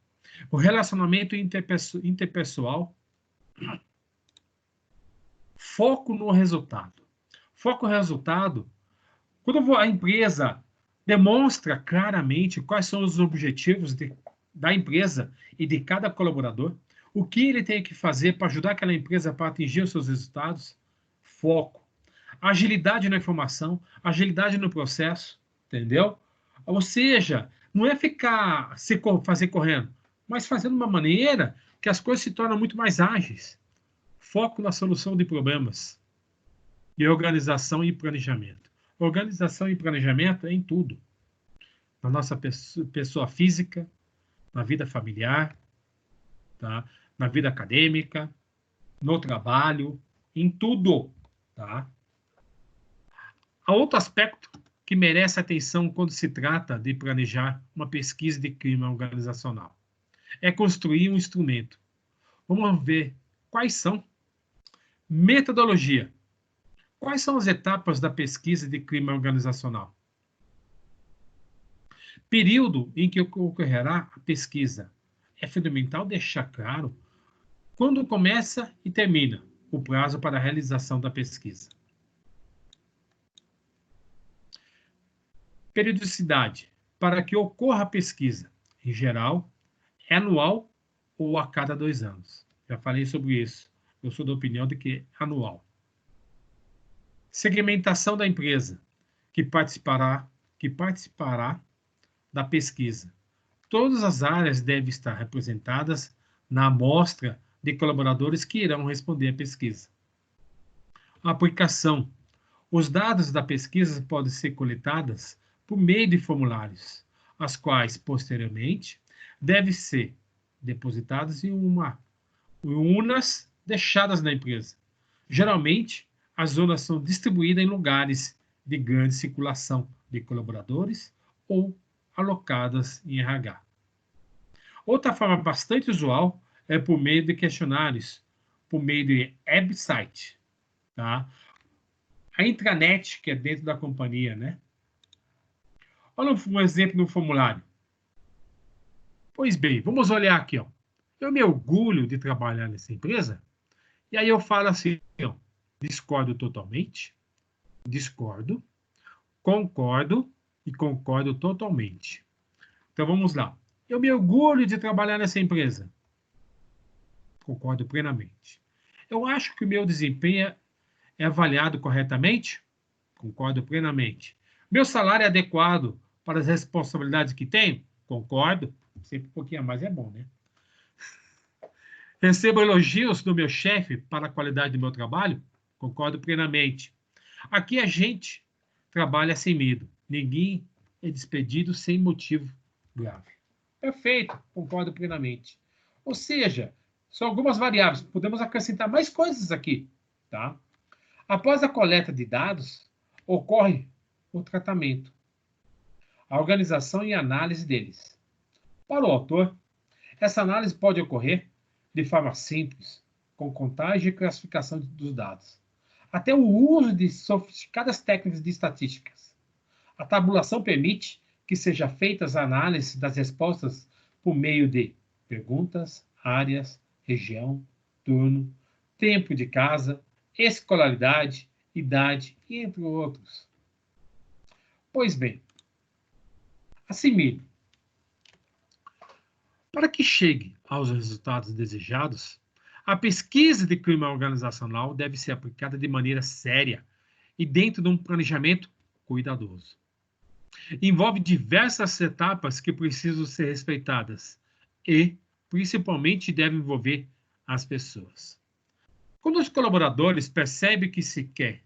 [SPEAKER 1] o relacionamento interpessoal, foco no resultado. Foco no resultado, quando a empresa demonstra claramente quais são os objetivos da empresa e de cada colaborador, o que ele tem que fazer para ajudar aquela empresa para atingir os seus resultados, foco. Agilidade na informação, agilidade no processo, entendeu? Ou seja, não é fazer correndo, mas fazendo de uma maneira que as coisas se tornam muito mais ágeis. Foco na solução de problemas. E organização e planejamento. Organização e planejamento é em tudo. Na nossa pessoa física, na vida familiar, tá? Na vida acadêmica, no trabalho, em tudo. Tá? Há outro aspecto que merece atenção quando se trata de planejar uma pesquisa de clima organizacional. É construir um instrumento. Vamos ver quais são. Metodologia. Quais são as etapas da pesquisa de clima organizacional? Período em que ocorrerá a pesquisa. É fundamental deixar claro quando começa e termina o prazo para a realização da pesquisa. Periodicidade. Para que ocorra a pesquisa, em geral, é anual ou a cada 2 anos. Já falei sobre isso. Eu sou da opinião de que é anual. Segmentação da empresa que participará da pesquisa. Todas as áreas devem estar representadas na amostra de colaboradores que irão responder à pesquisa. Aplicação. Os dados da pesquisa podem ser coletados por meio de formulários, as quais, posteriormente, devem ser depositadas em urnas deixadas na empresa. Geralmente, as zonas são distribuídas em lugares de grande circulação de colaboradores ou alocadas em RH. Outra forma bastante usual é por meio de questionários, por meio de website, tá? A intranet, que é dentro da companhia, né? Olha um exemplo no formulário. Pois bem, vamos olhar aqui, ó. Eu me orgulho de trabalhar nessa empresa, e aí eu falo assim, ó, discordo totalmente, discordo, concordo e concordo totalmente. Então vamos lá. Eu me orgulho de trabalhar nessa empresa. Concordo plenamente. Eu acho que o meu desempenho é avaliado corretamente? Concordo plenamente. Meu salário é adequado para as responsabilidades que tenho? Concordo. Sempre um pouquinho a mais é bom, né? Recebo elogios do meu chefe para a qualidade do meu trabalho? Concordo plenamente. Aqui a gente trabalha sem medo. Ninguém é despedido sem motivo grave. Perfeito, concordo plenamente. Ou seja, são algumas variáveis. Podemos acrescentar mais coisas aqui, tá? Após a coleta de dados, ocorre o tratamento, a organização e análise deles. Para o autor, essa análise pode ocorrer de forma simples, com contagem e classificação dos dados, até o uso de sofisticadas técnicas de estatísticas. A tabulação permite que seja feitas análises das respostas por meio de perguntas, áreas, região, turno, tempo de casa, escolaridade, idade, entre outros. Pois bem, assimile. Para que chegue aos resultados desejados, a pesquisa de clima organizacional deve ser aplicada de maneira séria e dentro de um planejamento cuidadoso. Envolve diversas etapas que precisam ser respeitadas e, principalmente, deve envolver as pessoas. Quando os colaboradores percebem que se quer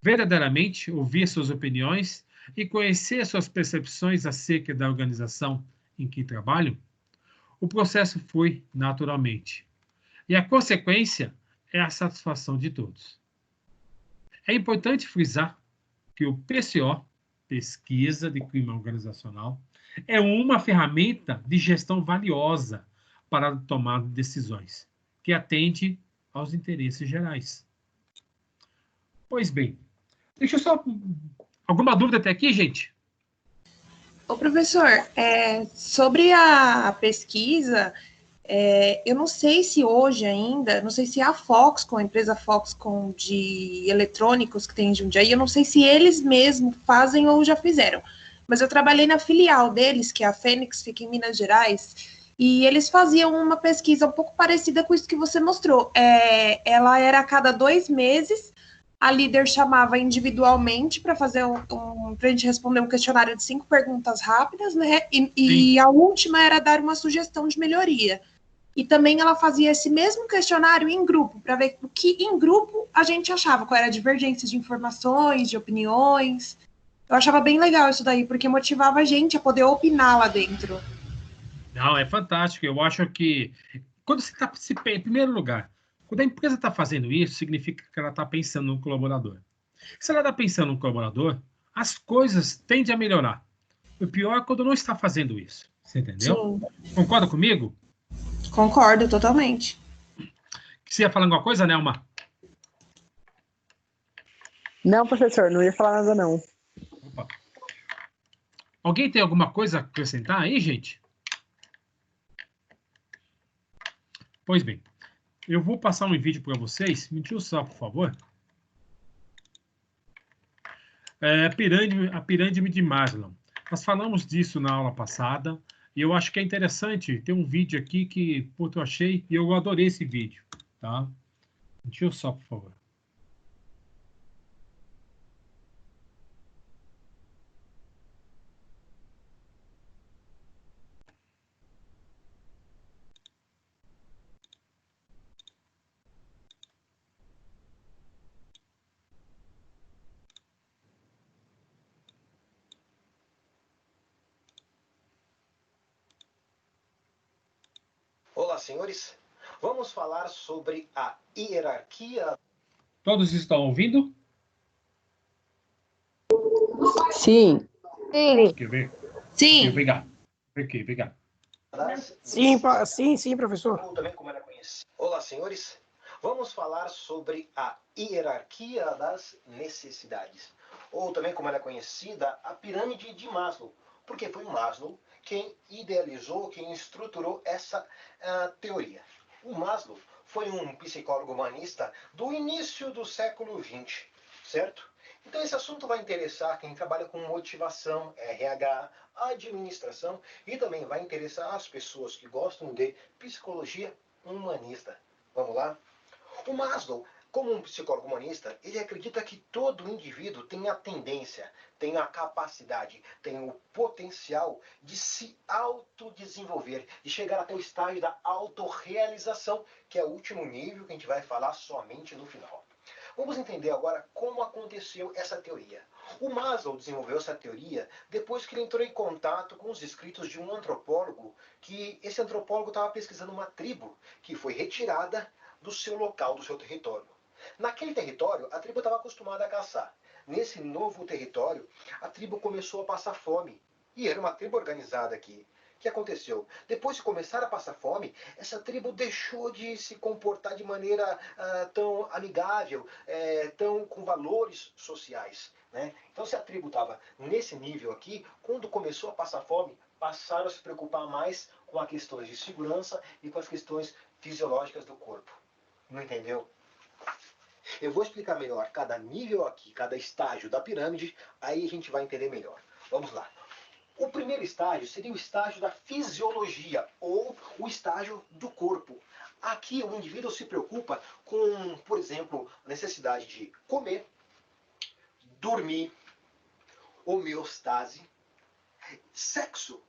[SPEAKER 1] verdadeiramente ouvir suas opiniões e conhecer suas percepções acerca da organização em que trabalham, o processo flui naturalmente. E a consequência é a satisfação de todos. É importante frisar que o PCO, Pesquisa de Clima Organizacional, é uma ferramenta de gestão valiosa para a tomada de decisões, que atende aos interesses gerais. Pois bem, deixa eu só... Alguma dúvida até aqui, gente?
[SPEAKER 2] Ô, professor, sobre a pesquisa, eu não sei se hoje ainda, não sei se a Foxconn, a empresa Foxconn de eletrônicos que tem em Jundiaí, eu não sei se eles mesmos fazem ou já fizeram, mas eu trabalhei na filial deles, que é a Fênix, fica em Minas Gerais, e eles faziam uma pesquisa um pouco parecida com isso que você mostrou. Ela era a cada 2 meses, a líder chamava individualmente para fazer para a gente responder um questionário de 5 perguntas rápidas, né? E a última era dar uma sugestão de melhoria. E também ela fazia esse mesmo questionário em grupo, para ver o que em grupo a gente achava, qual era a divergência de informações, de opiniões. Eu achava bem legal isso daí, porque motivava a gente a poder opinar lá dentro.
[SPEAKER 1] Não, é fantástico. Eu acho que quando você está, em primeiro lugar, quando a empresa está fazendo isso, significa que ela está pensando no colaborador. Se ela está pensando no colaborador, as coisas tendem a melhorar. O pior é quando não está fazendo isso. Você entendeu?
[SPEAKER 2] Sim.
[SPEAKER 1] Concorda comigo?
[SPEAKER 2] Concordo totalmente.
[SPEAKER 1] Você ia falar alguma coisa, Nelma?
[SPEAKER 4] Não, professor, não ia falar nada, não.
[SPEAKER 1] Opa. Alguém tem alguma coisa a acrescentar aí, gente? Pois bem, eu vou passar um vídeo para vocês. Me tira só, por favor. A pirâmide de Maslow. Nós falamos disso na aula passada. E eu acho que é interessante ter um vídeo aqui que eu achei e eu adorei esse vídeo. Tá? Deixa eu só, por favor.
[SPEAKER 5] Olá, senhores. Vamos falar sobre a hierarquia.
[SPEAKER 1] Todos estão ouvindo?
[SPEAKER 4] Sim.
[SPEAKER 1] Quer ver?
[SPEAKER 2] Sim.
[SPEAKER 1] Obrigado. Obrigado.
[SPEAKER 5] Sim, professor.
[SPEAKER 6] Ou também como ela é conhecida. Olá, senhores. Vamos falar sobre a hierarquia das necessidades. Ou também como ela é conhecida, a pirâmide de Maslow. Porque foi Maslow quem idealizou, quem estruturou essa teoria. O Maslow foi um psicólogo humanista do início do século XX, certo? Então esse assunto vai interessar quem trabalha com motivação, RH, administração e também vai interessar as pessoas que gostam de psicologia humanista. Vamos lá? O Maslow, como um psicólogo humanista, ele acredita que todo indivíduo tem a tendência, tem a capacidade, tem o potencial de se autodesenvolver, de chegar até o estágio da autorrealização, que é o último nível que a gente vai falar somente no final. Vamos entender agora como aconteceu essa teoria. O Maslow desenvolveu essa teoria depois que ele entrou em contato com os escritos de um antropólogo, que esse antropólogo estava pesquisando uma tribo que foi retirada do seu local, do seu território. Naquele território, a tribo estava acostumada a caçar. Nesse novo território, a tribo começou a passar fome. E era uma tribo organizada aqui. O que aconteceu? Depois de começar a passar fome, essa tribo deixou de se comportar de maneira tão amigável, tão com valores sociais. Né? Então, se a tribo estava nesse nível aqui, quando começou a passar fome, passaram a se preocupar mais com as questões de segurança e com as questões fisiológicas do corpo. Não entendeu? Eu vou explicar melhor cada nível aqui, cada estágio da pirâmide, aí a gente vai entender melhor. Vamos lá. O primeiro estágio seria o estágio da fisiologia, ou o estágio do corpo. Aqui o indivíduo se preocupa com, por exemplo, a necessidade de comer, dormir, homeostase, sexo.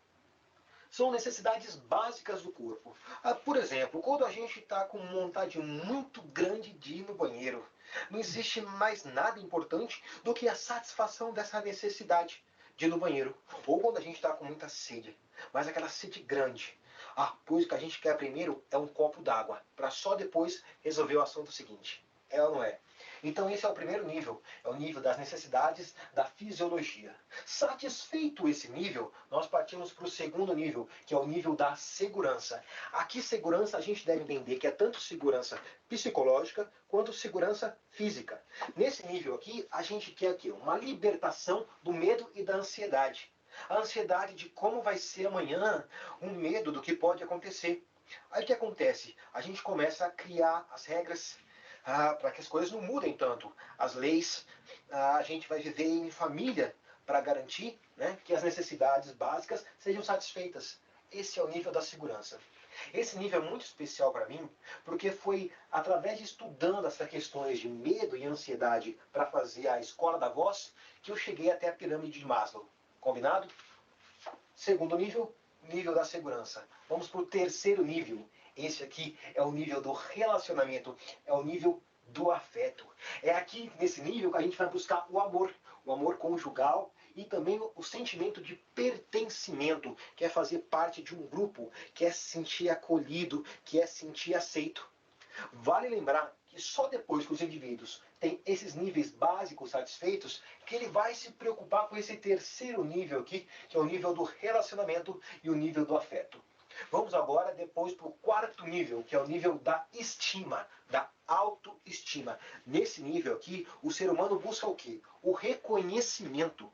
[SPEAKER 6] São necessidades básicas do corpo. Por exemplo, quando a gente está com vontade muito grande de ir no banheiro, não existe mais nada importante do que a satisfação dessa necessidade de ir no banheiro. Ou quando a gente está com muita sede, mas aquela sede grande. Pois o que a gente quer primeiro é um copo d'água, para só depois resolver o assunto seguinte. É ou não é? Então esse é o primeiro nível, é o nível das necessidades da fisiologia. Satisfeito esse nível, nós partimos para o segundo nível, que é o nível da segurança. Aqui segurança a gente deve entender que é tanto segurança psicológica quanto segurança física. Nesse nível aqui, a gente quer aqui uma libertação do medo e da ansiedade. A ansiedade de como vai ser amanhã, um medo do que pode acontecer. Aí o que acontece? A gente começa a criar as regras para que as coisas não mudem tanto. As leis, a gente vai viver em família para garantir, né, que as necessidades básicas sejam satisfeitas. Esse é o nível da segurança. Esse nível é muito especial para mim, porque foi através de estudando essas questões de medo e ansiedade para fazer a escola da voz que eu cheguei até a pirâmide de Maslow. Combinado? Segundo nível, nível da segurança. Vamos para o terceiro nível. Esse aqui é o nível do relacionamento, é o nível do afeto. É aqui, nesse nível, que a gente vai buscar o amor conjugal e também o sentimento de pertencimento, que é fazer parte de um grupo, que é se sentir acolhido, que é se sentir aceito. Vale lembrar que só depois que os indivíduos têm esses níveis básicos satisfeitos, que ele vai se preocupar com esse terceiro nível aqui, que é o nível do relacionamento e o nível do afeto. Vamos agora depois para o quarto nível, que é o nível da estima, da autoestima. Nesse nível aqui, o ser humano busca o quê? O reconhecimento.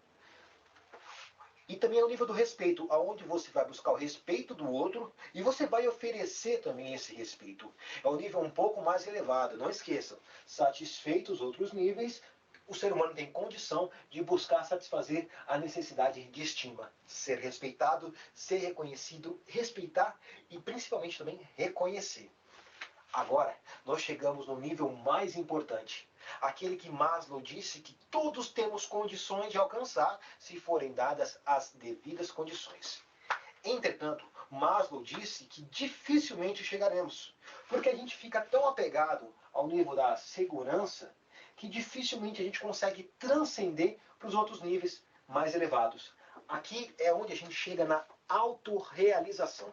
[SPEAKER 6] E também é o nível do respeito, aonde você vai buscar o respeito do outro e você vai oferecer também esse respeito. É um nível um pouco mais elevado, não esqueçam. Satisfeitos os outros níveis, o ser humano tem condição de buscar satisfazer a necessidade de estima. Ser respeitado, ser reconhecido, respeitar e principalmente também reconhecer. Agora, nós chegamos no nível mais importante. Aquele que Maslow disse que todos temos condições de alcançar se forem dadas as devidas condições. Entretanto, Maslow disse que dificilmente chegaremos, porque a gente fica tão apegado ao nível da segurança que dificilmente a gente consegue transcender para os outros níveis mais elevados. Aqui é onde a gente chega na autorrealização.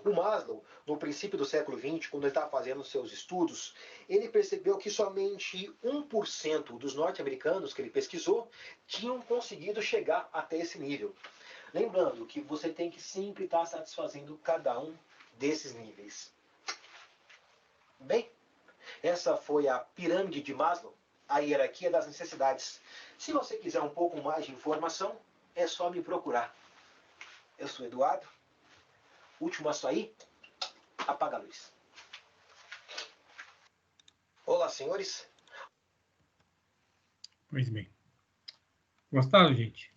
[SPEAKER 6] O Maslow, no princípio do século XX, quando ele estava fazendo seus estudos, ele percebeu que somente 1% dos norte-americanos que ele pesquisou tinham conseguido chegar até esse nível. Lembrando que você tem que sempre estar satisfazendo cada um desses níveis. Bem, essa foi a pirâmide de Maslow, a hierarquia das necessidades. Se você quiser um pouco mais de informação, é só me procurar. Eu sou Eduardo. Último a sair, apaga a luz. Olá, senhores.
[SPEAKER 1] Pois bem. Gostaram, gente?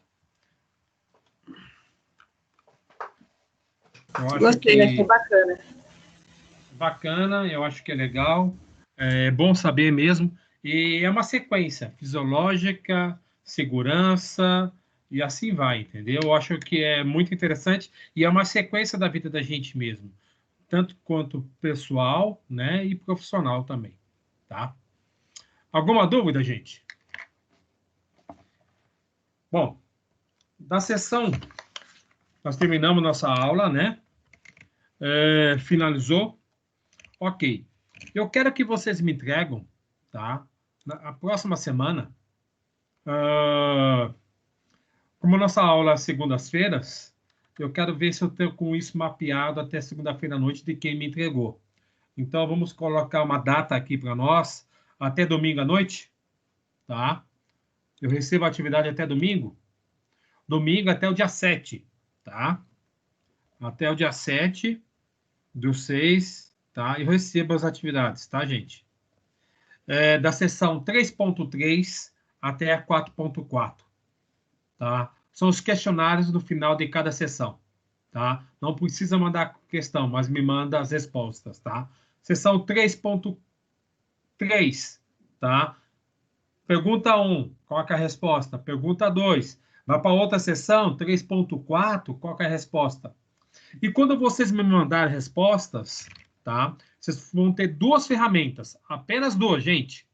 [SPEAKER 2] Gostei, achei bacana.
[SPEAKER 1] Bacana, eu acho que é legal. É bom saber mesmo. E é uma sequência fisiológica, segurança e assim vai, entendeu? Eu acho que é muito interessante e é uma sequência da vida da gente mesmo, tanto quanto pessoal, né, e profissional também, tá? Alguma dúvida, gente? Bom, da sessão, nós terminamos nossa aula, né? Finalizou. Ok. Eu quero que vocês me entregam, tá? Na próxima semana, como nossa aula é segundas-feiras, eu quero ver se eu tenho com isso mapeado até segunda-feira à noite de quem me entregou. Então, vamos colocar uma data aqui para nós, até domingo à noite, tá? Eu recebo a atividade até domingo. Domingo até o dia 7, tá? Até o dia 7/6, tá? Eu recebo as atividades, tá, gente? Da sessão 3.3 até a 4.4, tá? São os questionários no final de cada sessão, tá? Não precisa mandar questão, mas me manda as respostas, tá? Sessão 3.3, tá? Pergunta 1, qual é a resposta? Pergunta 2, vai para outra sessão, 3.4, qual é a resposta? E quando vocês me mandarem respostas, tá? Vocês vão ter duas ferramentas, apenas duas, gente.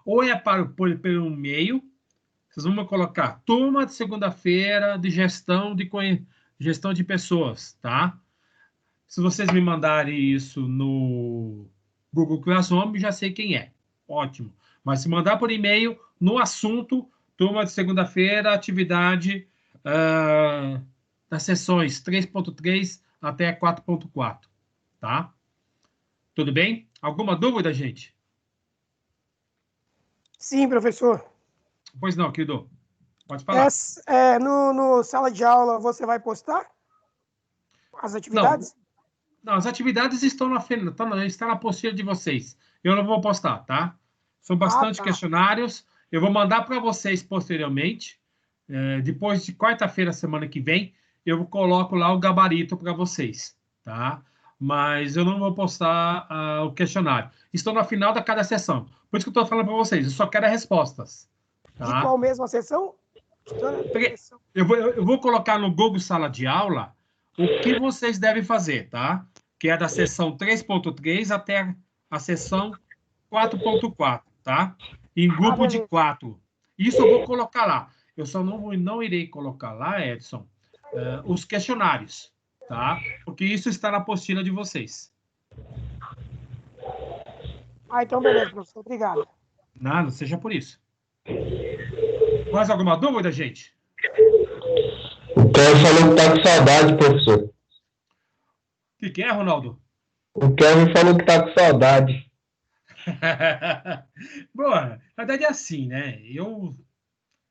[SPEAKER 1] Ou é por e-mail, vocês vão colocar turma de segunda-feira de gestão de pessoas, tá? Se vocês me mandarem isso no Google Classroom, já sei quem é. Ótimo. Mas se mandar por e-mail, no assunto, turma de segunda-feira, atividade das sessões 3.3 até 4.4, tá? Tudo bem? Alguma dúvida, gente?
[SPEAKER 5] Sim, professor.
[SPEAKER 1] Pois não, querido. Pode falar.
[SPEAKER 5] No sala de aula você vai postar as atividades?
[SPEAKER 1] Não, as atividades estão está na apostila de vocês. Eu não vou postar, tá? São bastante questionários. Eu vou mandar para vocês posteriormente. Depois de quarta-feira, semana que vem, eu coloco lá o gabarito para vocês, tá? Mas eu não vou postar o questionário. Estou na final da cada sessão. Por isso que eu estou falando para vocês. Eu só quero as respostas. Tá?
[SPEAKER 5] De qual mesma sessão?
[SPEAKER 1] Eu vou colocar no Google Sala de Aula o que vocês devem fazer, tá? Que é da sessão 3.3 até a sessão 4.4, tá? Em grupo de 4. Isso eu vou colocar lá. Eu só não irei colocar lá, Edson, os questionários, tá? Porque isso está na apostila de vocês.
[SPEAKER 5] Então beleza, professor. Obrigado.
[SPEAKER 1] Nada, seja por isso. Mais alguma dúvida, gente?
[SPEAKER 7] O Kevin falou que tá com saudade, professor.
[SPEAKER 1] O que é, Ronaldo?
[SPEAKER 7] O Kevin falou que tá com saudade.
[SPEAKER 1] Boa, na verdade é assim, né? Eu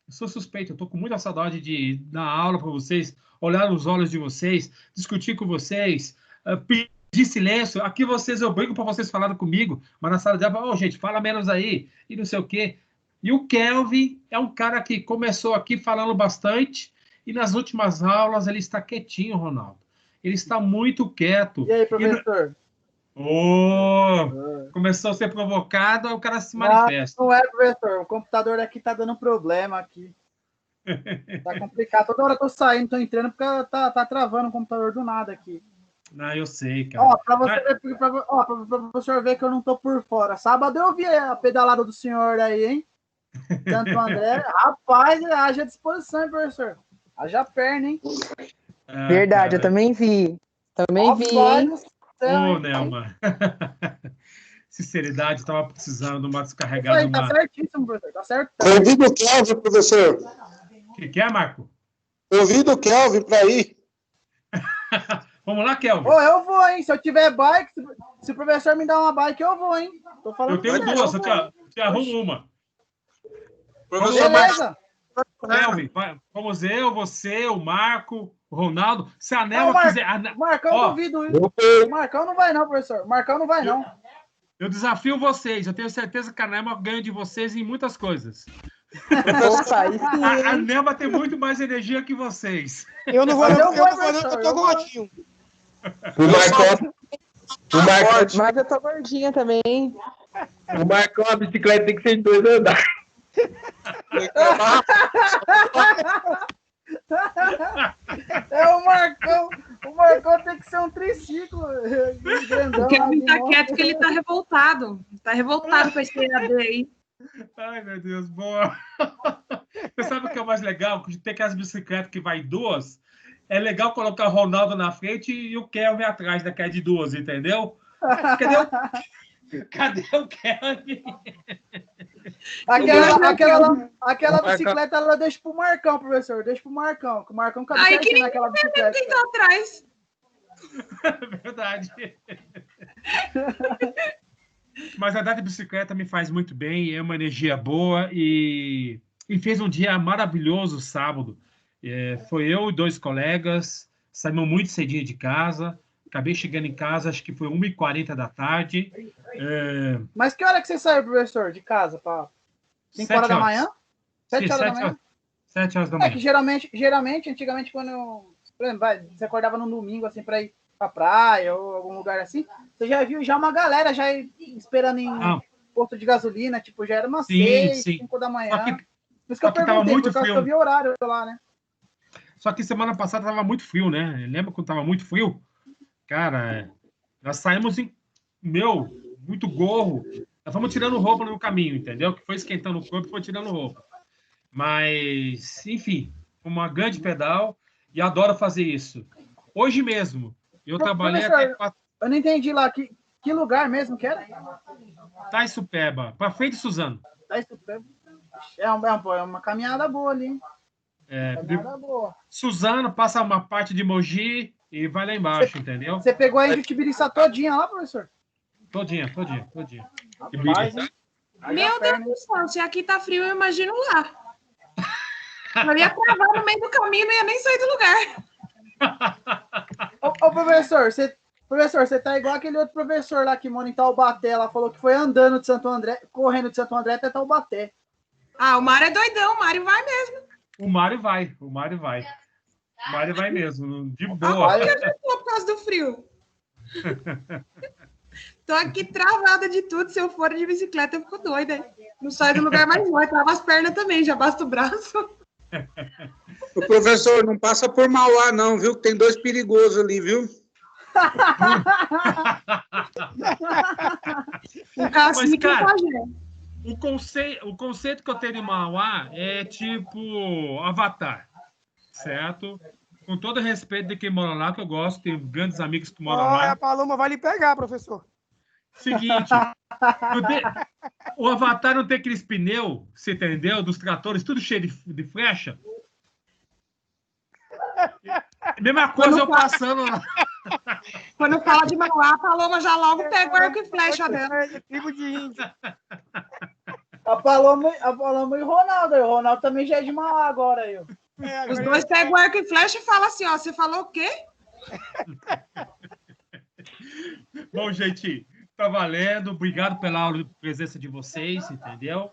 [SPEAKER 1] sou suspeito, eu tô com muita saudade de dar aula para vocês, olhar nos olhos de vocês, discutir com vocês, pedir silêncio. Aqui eu brigo para vocês falarem comigo, mas na sala de aula, gente, fala menos aí, e não sei o quê. E o Kelvin é um cara que começou aqui falando bastante, e nas últimas aulas ele está quietinho, Ronaldo. Ele está muito quieto.
[SPEAKER 8] E aí, professor?
[SPEAKER 1] Começou a ser provocado, aí o cara se manifesta.
[SPEAKER 8] Não é, professor. O computador aqui tá dando problema aqui. Tá complicado. Toda hora eu tô saindo, tô entrando, porque tá travando o computador do nada aqui.
[SPEAKER 1] Não, eu sei, cara.
[SPEAKER 8] Pra professor ver que eu não tô por fora. Sábado eu vi a pedalada do senhor aí, hein? Santo André. Rapaz, haja disposição, hein, professor? Haja perna, hein?
[SPEAKER 4] Verdade, cara. Eu também vi. Também vi.
[SPEAKER 1] Ô, Nelma. Sinceridade, estava precisando de uma descarregada.
[SPEAKER 8] Aí, tá certíssimo, professor. Tá certo.
[SPEAKER 7] Convida o Kelvin, professor.
[SPEAKER 1] O que é, Marco?
[SPEAKER 7] Convida o Kelvin para ir.
[SPEAKER 1] Vamos lá, Kelvin.
[SPEAKER 8] Ô, eu vou, hein? Se eu tiver bike, se o professor me dar uma bike, eu vou, hein? Tô falando
[SPEAKER 1] Eu tenho duas, eu te arrumo uma.
[SPEAKER 7] Professor
[SPEAKER 8] Beleza.
[SPEAKER 1] Kelvin, vamos eu, você, o Marco, o Ronaldo. Se a
[SPEAKER 8] Não,
[SPEAKER 1] Nelma quiser.
[SPEAKER 8] Marcão,
[SPEAKER 1] Ó,
[SPEAKER 8] duvido. O Marcão não vai, não, professor. O Marcão não vai, não.
[SPEAKER 1] Eu desafio vocês. Eu tenho certeza que a Nelma ganha de vocês em muitas coisas.
[SPEAKER 4] Opa, aí sim.
[SPEAKER 1] A Nelma tem muito mais energia que vocês.
[SPEAKER 5] Eu não vou,
[SPEAKER 8] Mas
[SPEAKER 5] não,
[SPEAKER 8] eu vou,
[SPEAKER 5] porque eu tô gordinho.
[SPEAKER 4] Mas eu tô gordinha também.
[SPEAKER 7] O Marcão, a bicicleta tem que ser de 2 andares.
[SPEAKER 8] É o Marcão. O Marcão tem que ser um triciclo. Grandão,
[SPEAKER 2] O Kevin tá
[SPEAKER 8] assim,
[SPEAKER 2] quieto porque ele tá revoltado. Tá revoltado com esse EAD aí.
[SPEAKER 1] Ai, meu Deus, boa. Você sabe o que é o mais legal? Que tem aquelas bicicletas que vai duas. É legal colocar o Ronaldo na frente e o Kelvin atrás daquela de duas, entendeu? Cadê o Kelvin?
[SPEAKER 8] Aquela bicicleta, ela deixa pro Marcão, professor. Deixa pro Marcão. Que o Marcão cabe
[SPEAKER 2] Aí
[SPEAKER 8] certinho
[SPEAKER 2] que
[SPEAKER 8] naquela bicicleta.
[SPEAKER 2] quem tá atrás.
[SPEAKER 1] Verdade. Mas andar de bicicleta me faz muito bem, é uma energia boa e fez um dia maravilhoso sábado. Foi eu e 2 colegas, saímos muito cedinho de casa, acabei chegando em casa, acho que foi 1h40 da tarde.
[SPEAKER 8] Mas que hora que você saiu, professor, de casa? 5 horas da manhã? 7 horas da manhã?
[SPEAKER 1] 7 horas da manhã.
[SPEAKER 8] É que geralmente, antigamente, quando por exemplo, você acordava num domingo, assim, para ir pra praia ou algum lugar assim, você já viu uma galera já esperando em posto de gasolina, tipo, já era umas 6, 5 da manhã. Por isso que eu perguntei, por causa que eu vi o horário lá, né?
[SPEAKER 1] Só que semana passada estava muito frio, né? Lembra quando estava muito frio? Cara, nós saímos muito gorro. Nós fomos tirando roupa no caminho, entendeu? Que foi esquentando o corpo e foi tirando roupa. Mas, enfim, uma grande pedal e adoro fazer isso. Hoje mesmo, eu trabalhei até 4...
[SPEAKER 8] Eu não entendi lá, que lugar mesmo que era?
[SPEAKER 1] Taisupeba, para frente de Suzano.
[SPEAKER 8] Taisupeba. É uma caminhada boa ali, hein? Caminhada boa.
[SPEAKER 1] Suzano, passa uma parte de Mogi e vai lá embaixo, entendeu?
[SPEAKER 8] Você pegou a Jutibiriçá todinha lá, professor?
[SPEAKER 1] Todinha.
[SPEAKER 8] Rapaz,
[SPEAKER 2] meu Deus do céu, se aqui tá frio, eu imagino lá. Eu ia travar no meio do caminho, não ia nem sair do lugar.
[SPEAKER 8] Ô, professor, você tá igual aquele outro professor lá que mora em Taubaté, ela falou que foi andando de Santo André, correndo de Santo André até Taubaté.
[SPEAKER 2] O Mário é doidão, o Mário vai mesmo.
[SPEAKER 1] O Mário vai. O Mário vai mesmo, de boa.
[SPEAKER 2] Por causa do frio. Tô aqui travada de tudo, se eu for de bicicleta eu fico doida. Não saio do lugar mais não, trava as pernas também, já basta o braço.
[SPEAKER 9] O professor, não passa por Mauá não, viu? Tem 2 perigosos ali, viu?
[SPEAKER 2] O cacique e o pajé.
[SPEAKER 1] O conceito que eu tenho de Mauá é tipo Avatar, certo? Com todo respeito de quem mora lá, que eu gosto, tenho grandes amigos que moram lá.
[SPEAKER 5] A Paloma vai lhe pegar, professor.
[SPEAKER 1] Seguinte, o Avatar não tem aqueles pneus, você entendeu? Dos tratores, tudo cheio de flecha. Mesma coisa eu passando lá.
[SPEAKER 2] Quando fala de Mauá, a Paloma já logo pega o arco e flecha dela.
[SPEAKER 5] Tribo de índio.
[SPEAKER 8] A Paloma e o Ronaldo. O Ronaldo também já é de Mauá agora. Aí.
[SPEAKER 2] Os dois pegam o arco e flecha e falam assim, ó, você falou o quê?
[SPEAKER 1] Bom, gente, tá valendo. Obrigado pela presença de vocês, entendeu?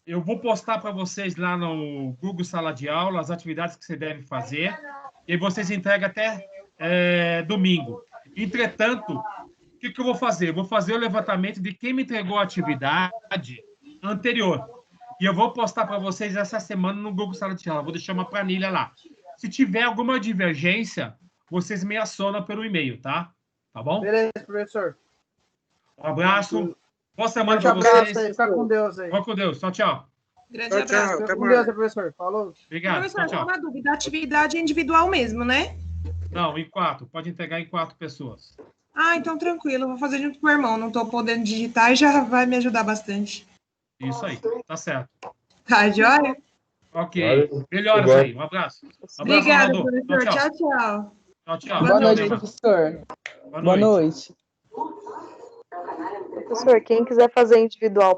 [SPEAKER 1] Eu vou postar para vocês lá no Google Sala de Aula as atividades que você deve fazer e vocês entregam até domingo. Entretanto, o que eu vou fazer? Eu vou fazer o levantamento de quem me entregou a atividade anterior. E eu vou postar para vocês essa semana no Google Sala de Aula. Vou deixar uma planilha lá. Se tiver alguma divergência, vocês me acionam pelo e-mail, tá? Tá bom?
[SPEAKER 8] Beleza, professor.
[SPEAKER 1] Um abraço. Boa semana para
[SPEAKER 8] vocês.
[SPEAKER 1] Aí,
[SPEAKER 8] fica com Deus aí.
[SPEAKER 1] Fica com Deus. Tchau, tchau.
[SPEAKER 2] Grande abraço.
[SPEAKER 8] Fica com Deus, professor. Falou.
[SPEAKER 1] Obrigado.
[SPEAKER 2] Professor,
[SPEAKER 1] tchau.
[SPEAKER 2] uma dúvida. A atividade é individual mesmo, né?
[SPEAKER 1] Não, em 4. Pode entregar em 4 pessoas.
[SPEAKER 2] Ah, então tranquilo. Vou fazer junto com o meu irmão. Não estou podendo digitar e já vai me ajudar bastante.
[SPEAKER 1] Isso aí, tá certo.
[SPEAKER 2] Tá, joia?
[SPEAKER 1] Ok. Melhoras aí. Um abraço.
[SPEAKER 2] Obrigada,
[SPEAKER 1] Salvador.
[SPEAKER 2] professor. Tchau, tchau.
[SPEAKER 1] Tchau, tchau.
[SPEAKER 4] Boa noite, professor.
[SPEAKER 1] Boa noite.
[SPEAKER 4] Professor, quem quiser fazer individual,